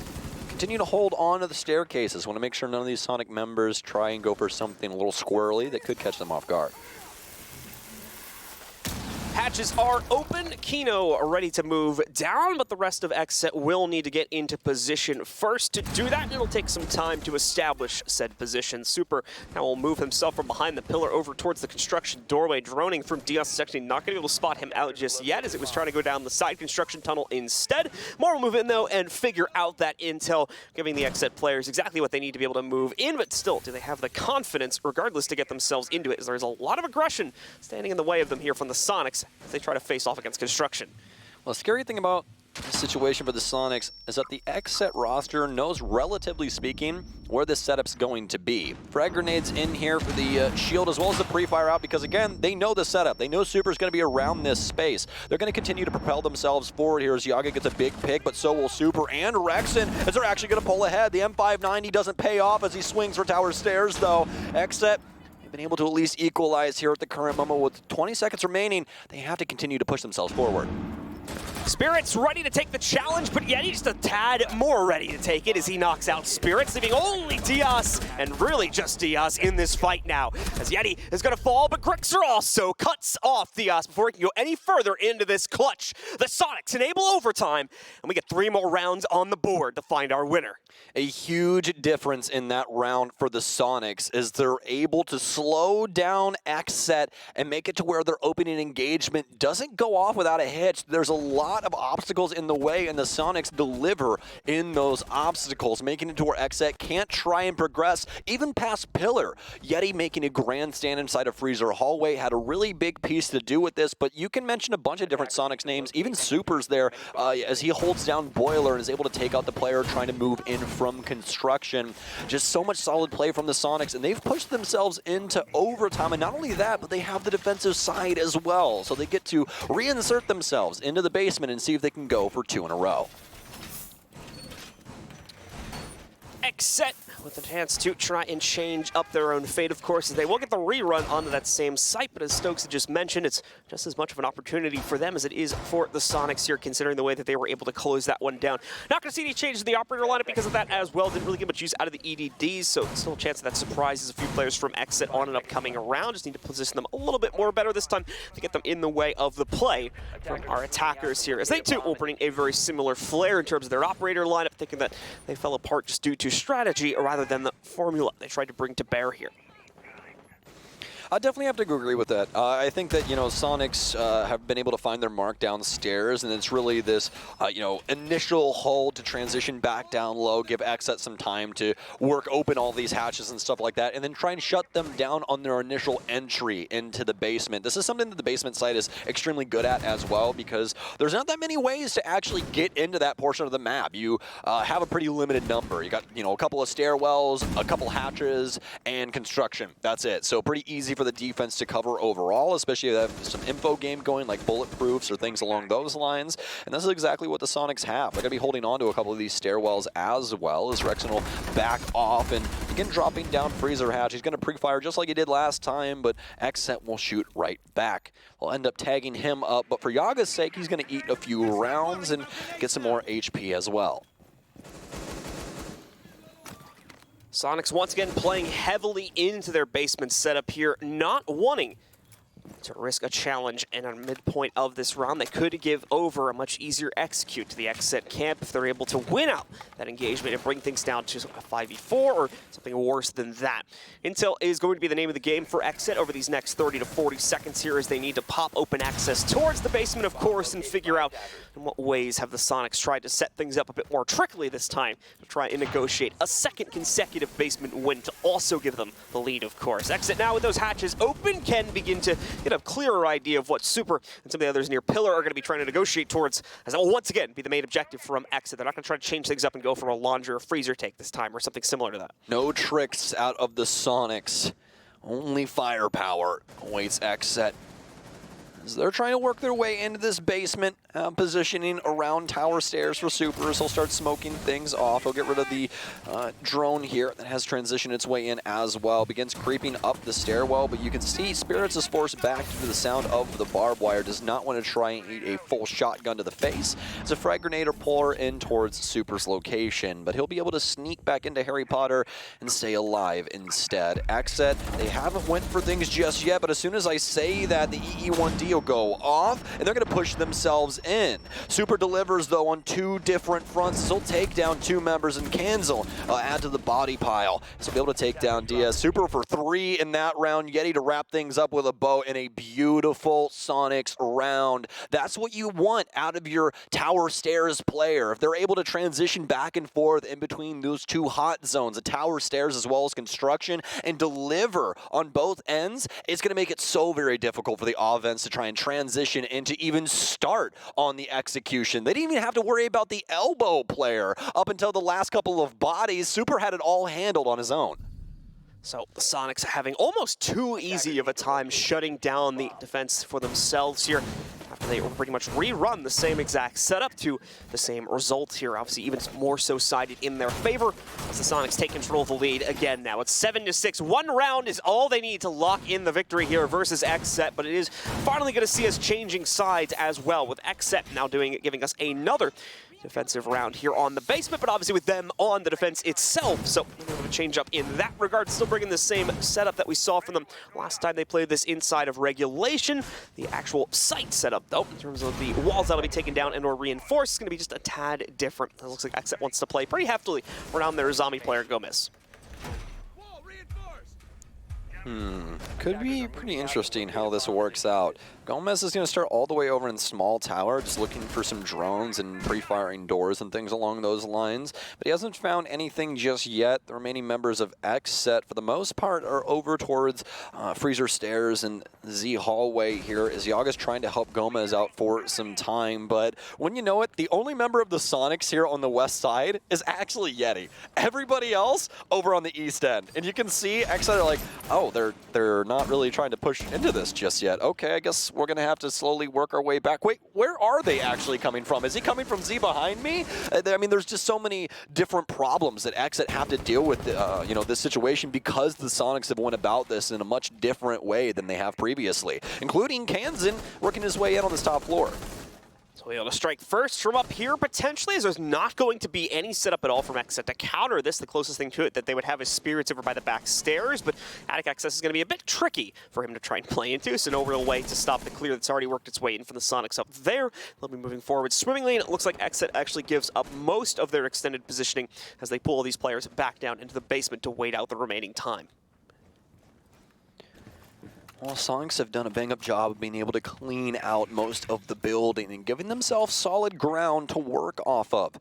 continue to hold on to the staircases. Want to make sure none of these Sonic members try and go for something a little squirrely that could catch them off guard.
Hatches are open. Kino ready to move down, but the rest of XSET will need to get into position first. To do that, it'll take some time to establish said position. Super now will move himself from behind the pillar over towards the construction doorway. Droning from Diaz is actually not going to be able to spot him out just yet, as it was trying to go down the side construction tunnel instead. More will move in, though, and figure out that intel, giving the XSET players exactly what they need to be able to move in, but still, do they have the confidence, regardless, to get themselves into it, as there's a lot of aggression standing in the way of them here from the Soniqs as they try to face off against construction.
Well, the scary thing about the situation for the Soniqs is that the XSET roster knows, relatively speaking, where this setup's going to be. Frag grenades in here for the shield as well as the pre-fire out, because again, they know the setup. They know Super's going to be around this space. They're going to continue to propel themselves forward here as Yaga gets a big pick, but so will Super and Rexon as they're actually going to pull ahead. The M590 doesn't pay off as he swings for tower stairs, though. XSET been able to at least equalize here at the current moment. With 20 seconds remaining, they have to continue to push themselves forward.
Spirits ready to take the challenge, but Yeti just a tad more ready to take it as he knocks out Spirits, leaving only Diaz, and really just Diaz, in this fight now. As Yeti is going to fall, but Grixer also cuts off Diaz before he can go any further into this clutch. The Soniqs enable overtime, and we get 3 more rounds on the board to find our winner.
A huge difference in that round for the Soniqs is they're able to slow down XSET and make it to where their opening engagement doesn't go off without a hitch. There's a lot of obstacles in the way, and the Soniqs deliver in those obstacles, making it to where XSET can't try and progress even past Pillar. Yeti making a grandstand inside a freezer hallway had a really big piece to do with this, but you can mention a bunch of different Soniqs names, even Super's there, as he holds down Boiler and is able to take out the player trying to move in from construction. Just so much solid play from the Soniqs, and they've pushed themselves into overtime, and not only that, but they have the defensive side as well, so they get to reinsert themselves into the basement and see if they can go for 2 in a row.
XSET with a chance to try and change up their own fate, of course, as they will get the rerun onto that same site, but as Stokes had just mentioned, it's just as much of an opportunity for them as it is for the Soniqs here, considering the way that they were able to close that one down. Not going to see any changes in the operator lineup because of that as well. Didn't really get much use out of the EDDs, so still a chance that surprises a few players from XSET on an upcoming round. Just need to position them a little bit more better this time to get them in the way of the play from our attackers here, as they too will bring a very similar flair in terms of their operator lineup, thinking that they fell apart just due to strategy rather than the formula they tried to bring to bear here.
I definitely have to agree with that. I think that, Soniqs have been able to find their mark downstairs, and it's really this, initial hold to transition back down low, give XSET some time to work open all these hatches and stuff like that, and then try and shut them down on their initial entry into the basement. This is something that the basement side is extremely good at as well, because there's not that many ways to actually get into that portion of the map. You have a pretty limited number. You got, a couple of stairwells, a couple hatches, and construction. That's it. So pretty easy for the defense to cover overall, especially if they have some info game going like bulletproofs or things along those lines. And this is exactly what the Soniqs have. They're going to be holding on to a couple of these stairwells as well, as Rexon will back off and begin dropping down Freezer Hatch. He's going to pre-fire just like he did last time, but XSET will shoot right back. We'll end up tagging him up, but for Yaga's sake, he's going to eat a few rounds and get some more HP as well.
Soniqs once again playing heavily into their basement setup here, not wanting to risk a challenge and a midpoint of this round that could give over a much easier execute to the XSET camp if they're able to win out that engagement and bring things down to a 5v4 or something worse than that. Intel is going to be the name of the game for XSET over these next 30 to 40 seconds here, as they need to pop open access towards the basement, of course, and figure out in what ways have the Soniqs tried to set things up a bit more trickily this time to try and negotiate a second consecutive basement win to also give them the lead, of course. XSET now with those hatches open can begin to get bit of clearer idea of what Super and some of the others near Pillar are going to be trying to negotiate towards, as that will once again be the main objective from XSET. They're not going to try to change things up and go for a Laundry or Freezer take this time or something similar to that.
No tricks out of the Soniqs. Only firepower awaits XSET. As they're trying to work their way into this basement, positioning around tower stairs for Supers. He'll start smoking things off. He'll get rid of the drone here that has transitioned its way in as well. Begins creeping up the stairwell, but you can see Spirits is forced back to the sound of the barbed wire. Does not want to try and eat a full shotgun to the face. As a frag grenade or puller in towards Super's location, but he'll be able to sneak back into Harry Potter and stay alive instead. XSET, they haven't went for things just yet, but as soon as I say that, the EE1D will go off, and they're going to push themselves in. Super delivers, though, on two different fronts. He'll take down two members, and Kanzel add to the body pile. So he'll be able to take down Diaz. Super for 3 in that round. Yeti to wrap things up with a bow in a beautiful Soniqs round. That's what you want out of your tower stairs player. If they're able to transition back and forth in between those two hot zones, the tower stairs as well as construction, and deliver on both ends, it's going to make it so very difficult for the offense to try and transition into even start on the execution. They didn't even have to worry about the elbow player up until the last couple of bodies. Super had it all handled on his own.
So the Soniqs having almost too easy of a time shutting down the defense for themselves here after they pretty much rerun the same exact setup to the same result here. Obviously even more so sided in their favor as the Soniqs take control of the lead again now. It's 7-6. One round is all they need to lock in the victory here versus XSET, but it is finally going to see us changing sides as well, with XSET now giving us another defensive round here on the basement, but obviously with them on the defense itself, so a little bit of a change up in that regard. Still bringing the same setup that we saw from them last time they played this inside of regulation. The actual site setup, though, in terms of the walls that'll be taken down and or reinforced, is going to be just a tad different. It looks like XSET wants to play pretty heftily around their zombie player Gomez.
Could be pretty interesting how this works out. Gomez is going to start all the way over in small tower, just looking for some drones and pre-firing doors and things along those lines. But he hasn't found anything just yet. The remaining members of XSET, for the most part, are over towards Freezer Stairs and Z Hallway here, as Yaga's trying to help Gomez out for some time. But when you know it, the only member of the Soniqs here on the west side is actually Yeti. Everybody else over on the east end. And you can see XSET are like, oh, they're not really trying to push into this just yet. Okay, I guess we're going to have to slowly work our way back. Wait, where are they actually coming from? Is he coming from Z behind me? I mean, there's just so many different problems that XSET have to deal with, you know, this situation, because the Soniqs have went about this in a much different way than they have previously, including Kanzen working his way in on this top floor.
So able to strike first from up here, potentially, as there's not going to be any setup at all from XSET to counter this. The closest thing to it that they would have is Spirits over by the back stairs, but Attic Access is going to be a bit tricky for him to try and play into, so no real way to stop the clear that's already worked its way in from the Soniqs up there. They'll be moving forward swimmingly, and it looks like XSET actually gives up most of their extended positioning as they pull these players back down into the basement to wait out the remaining time.
Well, Soniqs have done a bang-up job of being able to clean out most of the building and giving themselves solid ground to work off of.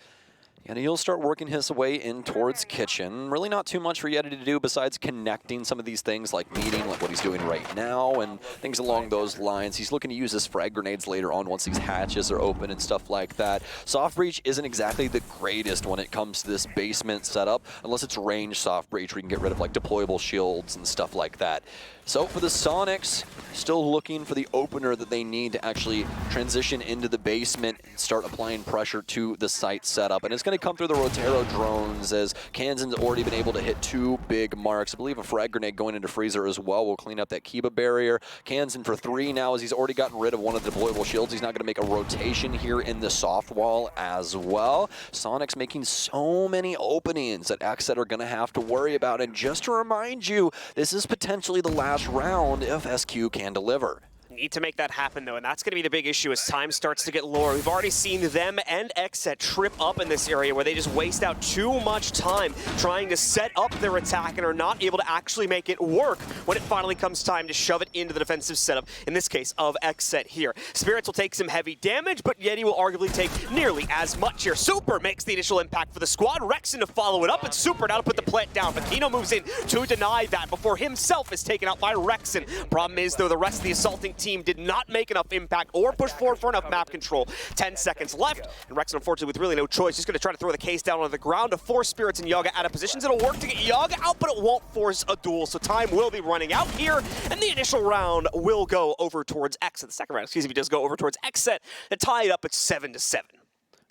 And he'll start working his way in towards kitchen. Really not too much for Yeti to do besides connecting some of these things like meeting, like what he's doing right now, and things along those lines. He's looking to use his frag grenades later on once these hatches are open and stuff like that. Soft breach isn't exactly the greatest when it comes to this basement setup, unless it's range soft breach where you can get rid of like deployable shields and stuff like that. So for the Soniqs, still looking for the opener that they need to actually transition into the basement and start applying pressure to the site setup. And it's going to come through the Rotero drones, as Kanzen's already been able to hit 2 big marks. I believe a frag grenade going into Freezer as well will clean up that Kiba barrier. Kanzen for 3 now, as he's already gotten rid of one of the deployable shields. He's not going to make a rotation here in the soft wall as well. Soniqs making so many openings that XSET are going to have to worry about. And just to remind you, this is potentially the last round if SQ can deliver.
Need to make that happen, though, and that's going to be the big issue as time starts to get lower. We've already seen them and XSET trip up in this area where they just waste out too much time trying to set up their attack and are not able to actually make it work when it finally comes time to shove it into the defensive setup, in this case of XSET here. Spirits will take some heavy damage, but Yeti will arguably take nearly as much here. Super makes the initial impact for the squad. Rexon to follow it up, and Super now to put the plant down. But Kino moves in to deny that before himself is taken out by Rexon. Problem is, though, the rest of the assaulting team did not make enough impact or push forward for enough map control. 10 seconds left, and Rex, unfortunately, with really no choice, just going to try to throw the case down on the ground to force Spirits and Yaga out of positions. It'll work to get Yaga out, but it won't force a duel, so time will be running out here, and the initial round will go over towards XSET. The second round, excuse me, does go over towards XSET and tie it up at 7-7.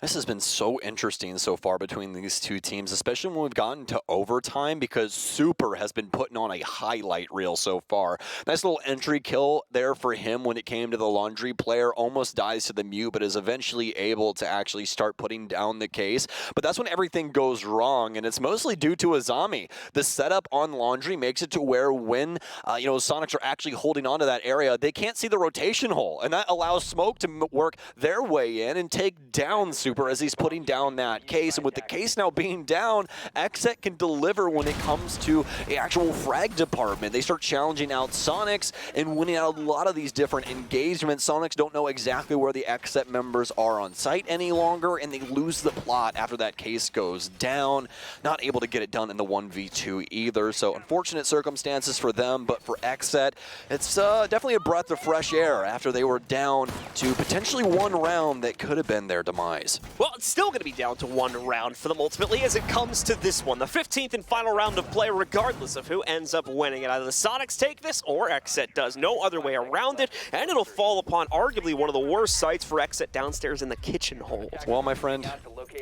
This has been so interesting so far between these two teams, especially when we've gotten to overtime, because Super has been putting on a highlight reel so far. Nice little entry kill there for him when it came to the laundry player. Almost dies to the mute, but is eventually able to actually start putting down the case. But that's when everything goes wrong, and it's mostly due to Azami. The setup on laundry makes it to where when Soniqs are actually holding on to that area, they can't see the rotation hole, and that allows Smoke to work their way in and take down Super as he's putting down that case. And with the case now being down, XSET can deliver when it comes to the actual frag department. They start challenging out Soniqs and winning out a lot of these different engagements. Soniqs don't know exactly where the XSET members are on site any longer, and they lose the plot after that case goes down. Not able to get it done in the 1v2 either, so unfortunate circumstances for them, but for XSET, it's definitely a breath of fresh air after they were down to potentially one round that could have been their demise.
Well, it's still going to be down to one round for them ultimately as it comes to this one, the 15th and final round of play, regardless of who ends up winning it. Either the Soniqs take this or XSET does. No other way around it, and it'll fall upon arguably one of the worst sites for XSET downstairs in the kitchen hold.
Well, my friend,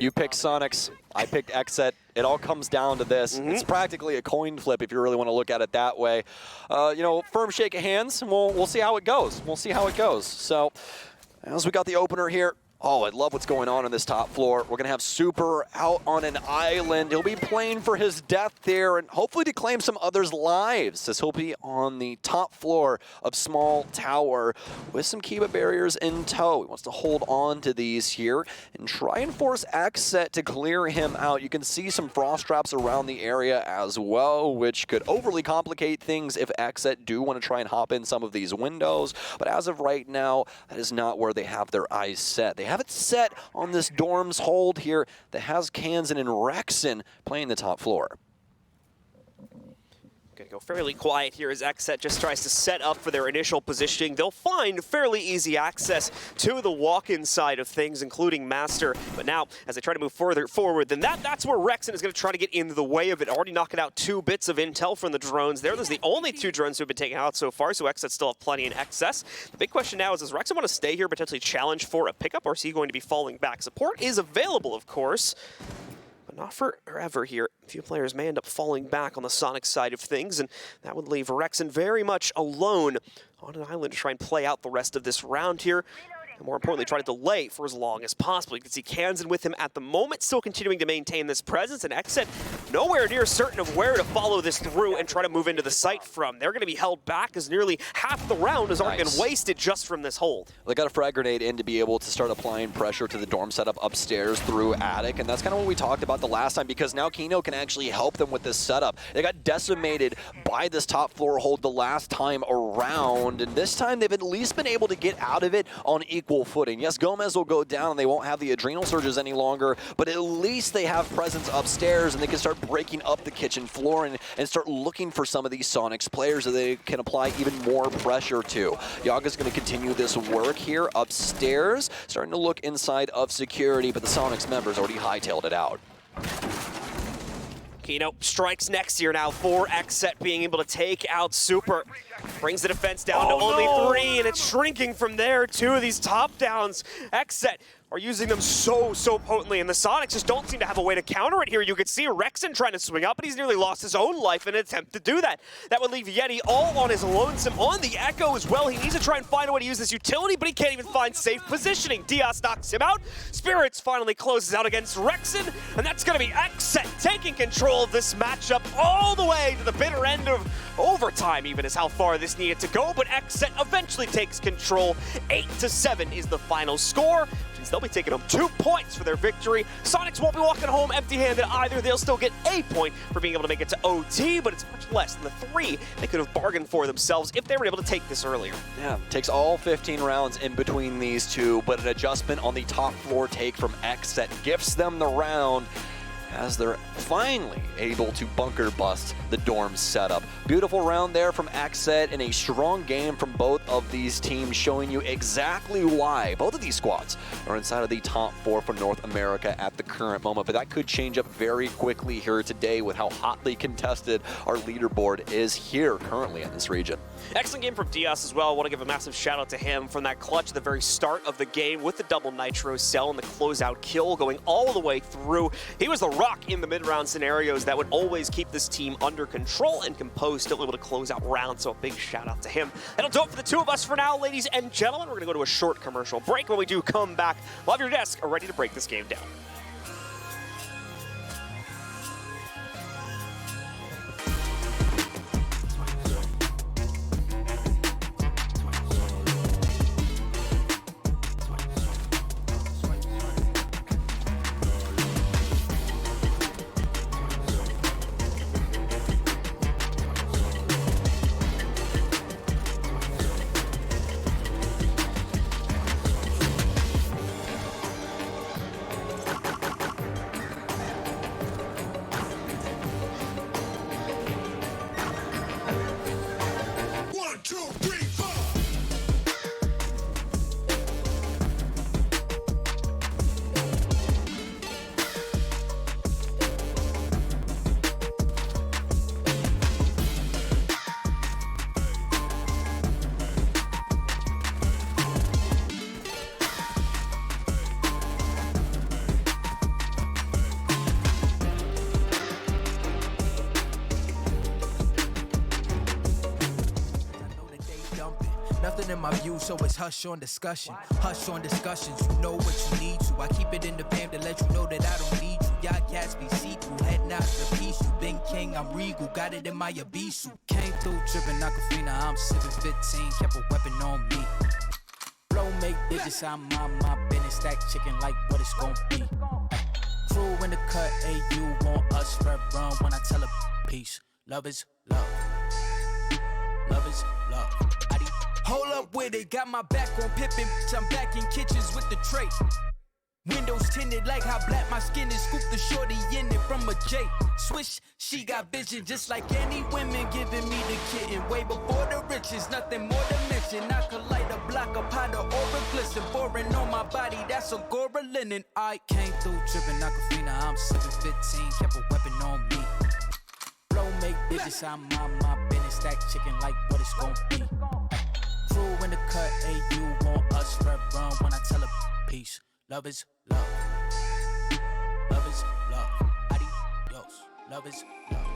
you picked Soniqs, I picked XSET. It all comes down to this. It's practically a coin flip if you really want to look at it that way. Firm shake of hands, and we'll see how it goes. We'll see how it goes. So, as we got the opener here, oh, I love what's going on this top floor. We're going to have Super out on an island. He'll be playing for his death there and hopefully to claim some others' lives, as he'll be on the top floor of Small Tower with some Kiba barriers in tow. He wants to hold on to these here and try and force XSET to clear him out. You can see some frost traps around the area as well, which could overly complicate things if XSET do want to try and hop in some of these windows. But as of right now, that is not where they have their eyes set. They have it set on this dorm's hold here that has Kansan and Rexen playing the top floor.
Gonna go fairly quiet here as XSET just tries to set up for their initial positioning. They'll find fairly easy access to the walk-in side of things, including Master. But now, as they try to move further forward than that, that's where Rexen is going to try to get into the way of it. Already knocking out 2 bits of intel from the drones there. Those are the only 2 drones who have been taken out so far, so XSET still have plenty in excess. The big question now is, does Rexen want to stay here, potentially challenge for a pickup, or is he going to be falling back? Support is available, of course, but not forever here. A few players may end up falling back on the Sonic side of things, and that would leave Rexen very much alone on an island to try and play out the rest of this round here. And more importantly, try to delay for as long as possible. You can see Kansan with him at the moment, still continuing to maintain this presence, and XSET nowhere near certain of where to follow this through and try to move into the site from. They're going to be held back as nearly half the round has already been wasted just from this hold.
They got a frag grenade in to be able to start applying pressure to the dorm setup upstairs through attic, and that's kind of what we talked about the last time, because now Kino can actually help them with this setup. They got decimated by this top floor hold the last time around, and this time they've at least been able to get out of it on equal footing. Yes, Gomez will go down and they won't have the adrenal surges any longer, but at least they have presence upstairs and they can start breaking up the kitchen floor and start looking for some of these Soniqs players that they can apply even more pressure to. Yaga's going to continue this work here upstairs, starting to look inside of security, but the Soniqs members already hightailed it out.
Kino strikes next here now for XSET being able to take out Super. Brings the defense down to only 3, and it's shrinking from there. 2 of these top downs. XSET are using them so potently, and the Soniqs just don't seem to have a way to counter it here. You could see Rexen trying to swing up, but he's nearly lost his own life in an attempt to do that. That would leave Yeti all on his lonesome on the Echo as well. He needs to try and find a way to use this utility, but he can't even find safe positioning. Diaz knocks him out. Spirits finally closes out against Rexen, and that's going to be XSET taking control of this matchup all the way to the bitter end of overtime, even is how far this needed to go, but XSET eventually takes control. 8-7 is the final score. They'll be taking home 2 points for their victory. Soniqs won't be walking home empty-handed either. They'll still get a point for being able to make it to OT, but it's much less than the 3 they could have bargained for themselves if they were able to take this earlier.
Yeah, takes all 15 rounds in between these two, but an adjustment on the top floor take from XSET gifts them the round. as they're finally able to bunker bust the Dorm setup. Beautiful round there from XSET and a strong game from both of these teams, showing you exactly why both of these squads are inside of the top 4 for North America at the current moment. But that could change up very quickly here today with how hotly contested our leaderboard is here currently in this region.
Excellent game from Diaz as well. I want to give a massive shout out to him from that clutch at the very start of the game with the double nitro cell and the closeout kill going all the way through. He was the rock in the mid-round scenarios that would always keep this team under control and composed, still able to close out rounds, so a big shout out to him. That'll do it for the two of us for now, ladies and gentlemen. We're going to go to a short commercial break. When we do come back, we'll have your desk ready to break this game down.
Nothing in my view, so it's hush on discussion. Hush on discussions, you know what you need to. I keep it in the fam to let you know that I don't need you. Y'all cats be see-through, heading out the piece. You been king, I'm regal, got it in my Abisu. Came through tripping Aquafina, I'm sipping 15, kept a weapon on me. Flow make digits, I'm on my business, stack chicken like what it's gon' be. Crew in the cut, hey, you want us, red run when I tell a peace. Love is love. Love is love. Hold up with it, got my back on Pippin, I'm back in kitchens with the tray. Windows tinted like how black my skin is, scoop the shorty in it from a J. Swish, she got vision just like any women giving me the kitten. Way before the riches, nothing more to mention. I could light a block, a pot of aura glisten. Boring on my body, that's Agora linen. I came through tripping Aquafina, I'm sipping 15, kept a weapon on me. Flow make digits, I'm on my business, stack chicken like what it's gon' be. Crew in the cut, hey, you want us, red run when I tell a peace. Love is love. Love is love. Adios. Love is love.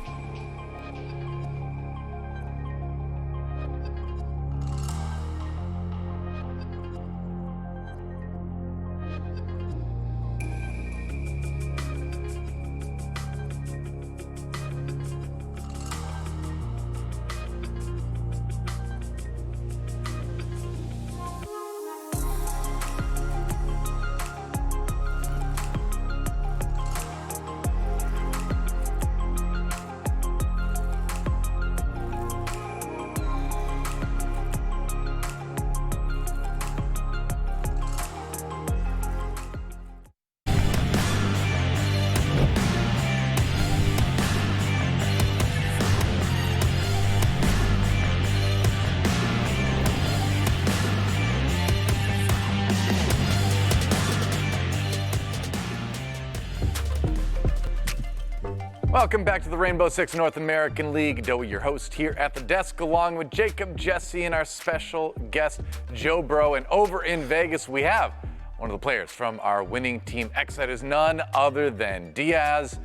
Welcome back to the Rainbow Six North American League. Doe, your host here at the desk, along with Jacob, Jesse, and our special guest, Joe Bro. And over in Vegas, we have one of the players from our winning team, XSET, is none other than Diaz.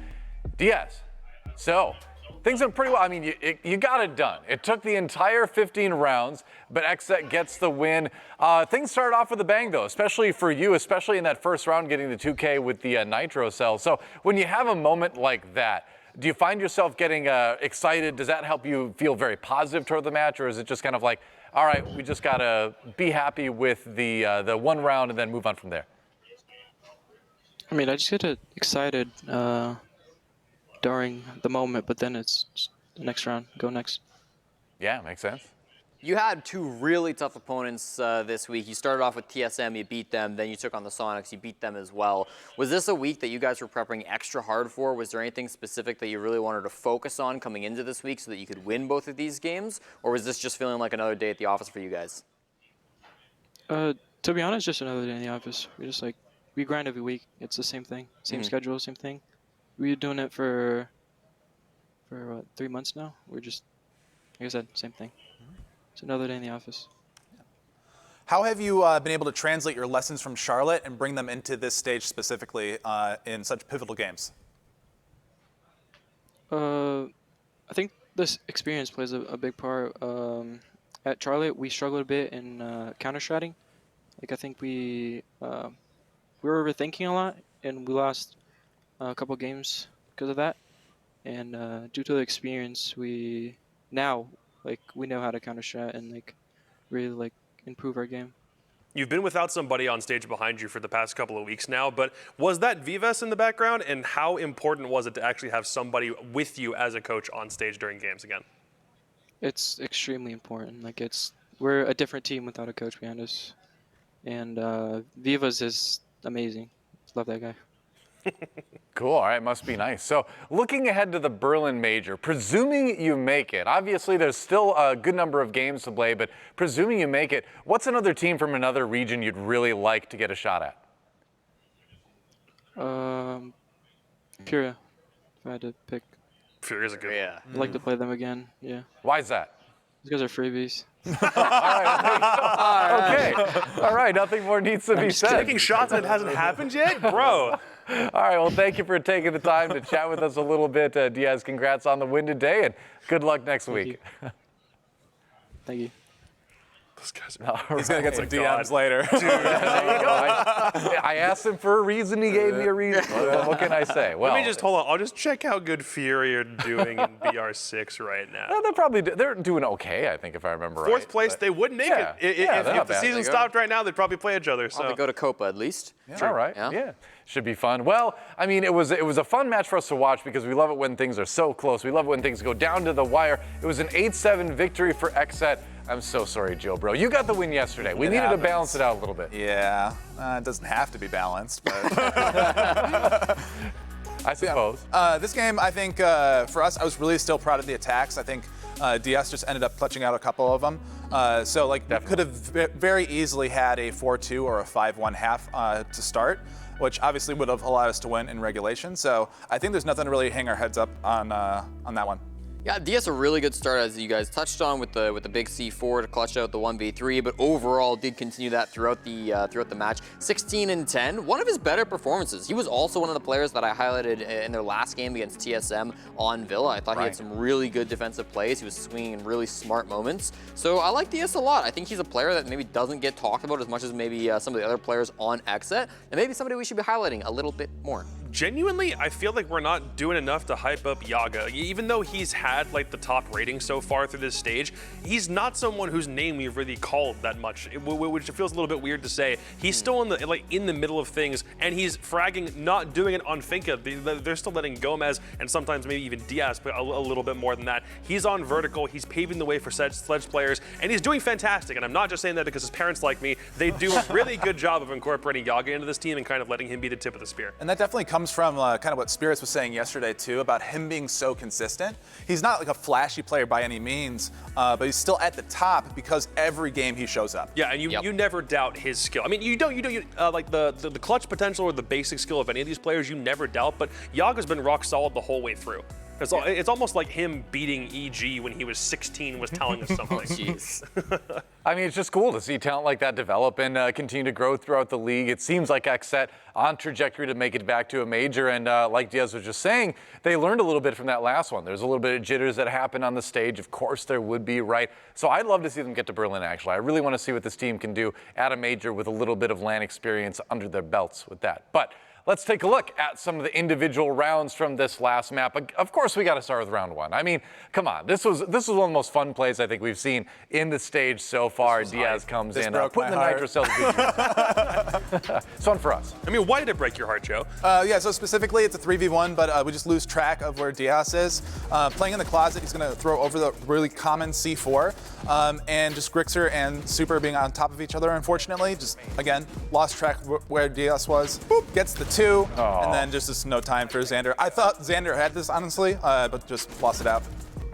So, things went pretty well. I mean, you got it done. It took the entire 15 rounds, but XSET gets the win. Things started off with a bang, though, especially for you, especially in that first round, getting the 2K with the nitro cell. So, when you have a moment like that, do you find yourself getting excited? Does that help you feel very positive toward the match, or is it just kind of like, all right, we just got to be happy with the one round and then move on from there?
I mean, I just get excited during the moment, but then it's the next round. Go next.
Yeah, makes sense.
You had two really tough opponents this week. You started off with TSM, you beat them, then you took on the Soniqs, you beat them as well. Was this a week that you guys were prepping extra hard for? Was there anything specific that you really wanted to focus on coming into this week so that you could win both of these games? Or was this just feeling like another day at the office for you guys?
To be honest, just another day in the office. We grind every week. It's the same thing, same schedule, same thing. We've been doing it for what, 3 months now. We're just, like I said, same thing. It's another day in the office.
How have you been able to translate your lessons from Charlotte and bring them into this stage specifically in such pivotal games?
I think this experience plays a big part. At Charlotte, we struggled a bit in counter-stratting. I think we were overthinking a lot, and we lost a couple games because of that. And due to the experience, we know how to counter-strat and really improve our game.
You've been without somebody on stage behind you for the past couple of weeks now, but was that Vivas in the background, and how important was it to actually have somebody with you as a coach on stage during games again?
It's extremely important. We're a different team without a coach behind us, and Vivas is amazing. Love that guy.
Cool. All right. Must be nice. So looking ahead to the Berlin Major, presuming you make it, obviously there's still a good number of games to play, but presuming you make it, what's another team from another region you'd really like to get a shot at?
Furia, if I had to pick.
Furia's a good one.
I'd like to play them again, yeah.
Why is that?
These guys are freebies.
Okay. All right. Nothing more needs to be said.
Taking shots and it hasn't happened yet? Bro.
All right. Well, thank you for taking the time to chat with us a little bit. Diaz, congrats on the win today, and good luck next week.
Thank you.
Those guys are
He's going to get some DMs later.
Dude, there you go. I asked him for a reason. He gave me a reason. What can I say? Well,
let me just hold on. I'll just check how good Fury are doing in BR6 right now.
they're doing okay, I think, if I remember right.
Fourth place, they would make it. If the season stopped right now, they'd probably play each other. So
They go to Copa at least.
Yeah. All right. Yeah. Should be fun. Well, I mean, it was a fun match for us to watch because we love it when things are so close. We love it when things go down to the wire. It was an 8-7 victory for XSET. I'm so sorry, Joe Bro. You got the win yesterday. We needed to balance it out a little bit.
Yeah, it doesn't have to be balanced, but
I suppose.
This game, I think, for us, I was really still proud of the attacks. I think DS just ended up clutching out a couple of them. We could have very easily had a 4-2 or a 5-1 half to start, which obviously would have allowed us to win in regulation. So I think there's nothing to really hang our heads up on that one.
Yeah, DS a really good start, as you guys touched on, with the big C4 to clutch out the 1v3, but overall did continue that throughout the match. 16-10, one of his better performances. He was also one of the players that I highlighted in their last game against TSM on Villa. I thought he had some really good defensive plays. He was swinging in really smart moments. So I like DS a lot. I think he's a player that maybe doesn't get talked about as much as maybe some of the other players on XSET, and maybe somebody we should be highlighting a little bit more.
Genuinely, I feel like we're not doing enough to hype up Yaga. Even though he's had the top rating so far through this stage, he's not someone whose name we've really called that much, which feels a little bit weird to say. He's still in the middle of things, and he's fragging, not doing it on Finca. They're still letting Gomez and sometimes maybe even Diaz play a little bit more than that. He's on vertical. He's paving the way for Sledge players, and he's doing fantastic. And I'm not just saying that because his parents like me. They do a really good job of incorporating Yaga into this team and kind of letting him be the tip of the spear.
And that definitely comes from kind of what Spirits was saying yesterday too, about him being so consistent. He's not like a flashy player by any means, but he's still at the top because every game he shows up.
Yeah, and you never doubt his skill. I mean, you don't like the clutch potential or the basic skill of any of these players, you never doubt, but Yaga's been rock solid the whole way through. It's almost like him beating EG when he was 16 was telling us something.
Jeez.
I mean, it's just cool to see talent like that develop and continue to grow throughout the league. It seems like XSET on trajectory to make it back to a major. And like Diaz was just saying, they learned a little bit from that last one. There's a little bit of jitters that happened on the stage. Of course there would be, right? So I'd love to see them get to Berlin, actually. I really want to see what this team can do at a major with a little bit of LAN experience under their belts with that. But let's take a look at some of the individual rounds from this last map. Of course, we got to start with round 1. I mean, come on. This was one of the most fun plays I think we've seen in the stage so far. Diaz comes in, putting the nitro cells. It's fun for us.
I mean, why did it break your heart, Joe?
Yeah, so specifically it's a 3v1, but we just lose track of where Diaz is. Playing in the closet, he's going to throw over the really common C4, and just Grixer and Super being on top of each other, unfortunately. Just, again, lost track where Diaz was. Boop, gets the 2, and then just no time for Xander. I thought Xander had this, honestly, but just lost it out.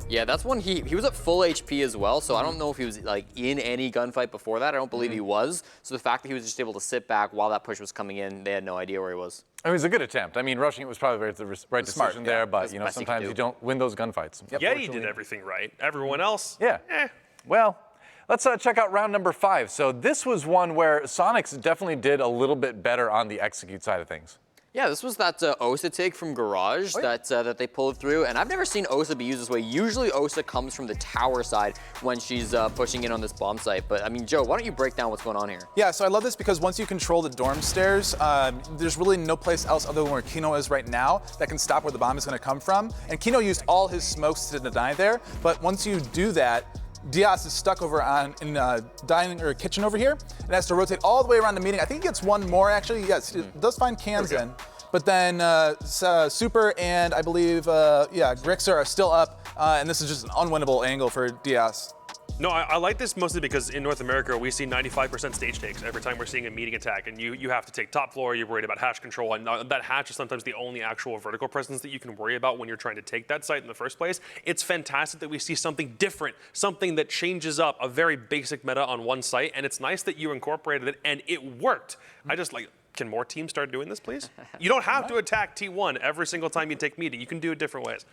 Yeah, that's one he was at full HP as well, so I don't know if he was like in any gunfight before that. I don't believe he was. So the fact that he was just able to sit back while that push was coming in, they had no idea where he was.
I mean, it was a good attempt. I mean, rushing it was probably the right decision there, but you know, sometimes you don't win those gunfights.
Yeti did everything right. Everyone else,
Well, let's check out round number 5. So this was one where Soniqs definitely did a little bit better on the execute side of things.
Yeah, this was that Osa take from Garage that they pulled through, and I've never seen Osa be used this way. Usually Osa comes from the tower side when she's pushing in on this bomb site. But I mean, Joe, why don't you break down what's going on here?
Yeah, so I love this because once you control the dorm stairs, there's really no place else other than where Kino is right now that can stop where the bomb is going to come from. And Kino used all his smokes to deny there, but once you do that, Diaz is stuck over in dining or kitchen over here and has to rotate all the way around the meeting. I think he gets one more actually. Yes, he does find cans in. But then Super and I believe, Grixer are still up, and this is just an unwinnable angle for Diaz.
No, I like this mostly because in North America, we see 95% stage takes every time we're seeing a meeting attack. And you have to take top floor, you're worried about hatch control, and that hatch is sometimes the only actual vertical presence that you can worry about when you're trying to take that site in the first place. It's fantastic that we see something different, something that changes up a very basic meta on one site, and it's nice that you incorporated it, and it worked. I just like, can more teams start doing this, please? You don't have to attack T1 every single time you take meeting. You can do it different ways.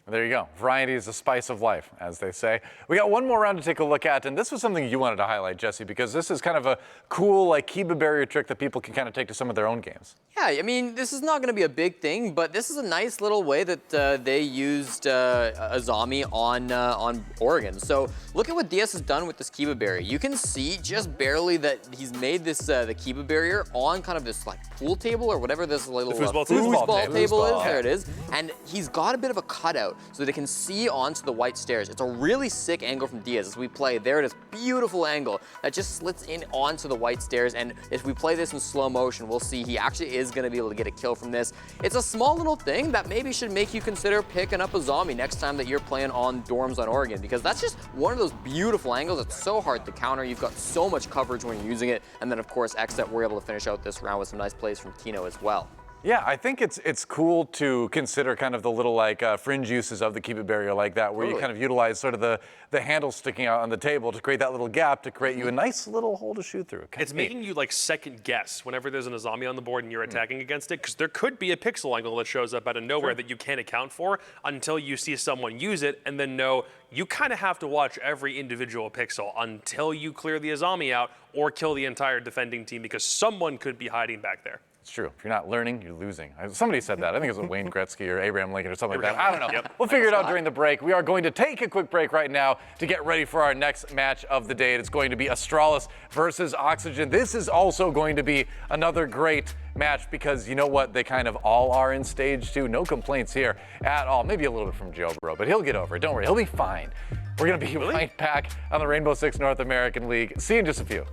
There you go. Variety is the spice of life, as they say. We got one more round to take a look at, and this was something you wanted to highlight, Jesse, because this is kind of a cool, like, Kiba barrier trick that people can kind of take to some of their own games.
Yeah, I mean, this is not going to be a big thing, but this is a nice little way that they used Azami on Oregon. So look at what Diaz has done with this Kiba barrier. You can see just barely that he's made this the Kiba barrier on kind of this like pool table or whatever this little foosball table is. There it is. And he's got a bit of a cutout so they can see onto the white stairs. It's a really sick angle from Diaz as we play. There it is, beautiful angle that just slits in onto the white stairs. And if we play this in slow motion, we'll see he actually is going to be able to get a kill from this. It's a small little thing that maybe should make you consider picking up a zombie next time that you're playing on dorms on Oregon, because that's just one of those beautiful angles. It's so hard to counter. You've got so much coverage when you're using it. And then of course, XSET were able to finish out this round with some nice plays from Kino as well.
Yeah, I think it's cool to consider kind of the little like fringe uses of the Keep It barrier like that, where you kind of utilize sort of the handle sticking out on the table to create that little gap to create you a nice little hole to shoot through.
It's making you like second guess whenever there's an Azami on the board and you're attacking against it, because there could be a pixel angle that shows up out of nowhere that you can't account for until you see someone use it, and then know you kind of have to watch every individual pixel until you clear the Azami out or kill the entire defending team, because someone could be hiding back there.
It's true. If you're not learning, you're losing. Somebody said that. I think it was Wayne Gretzky or Abraham Lincoln or something like that. I don't know. We'll figure it out during the break. We are going to take a quick break right now to get ready for our next match of the day. It's going to be Astralis versus Oxygen. This is also going to be another great match because you know what? They kind of all are in stage 2. No complaints here at all. Maybe a little bit from Joe Bro, but he'll get over it. Don't worry. He'll be fine. We're going to be right back on the Rainbow Six North American League. See you in just a few.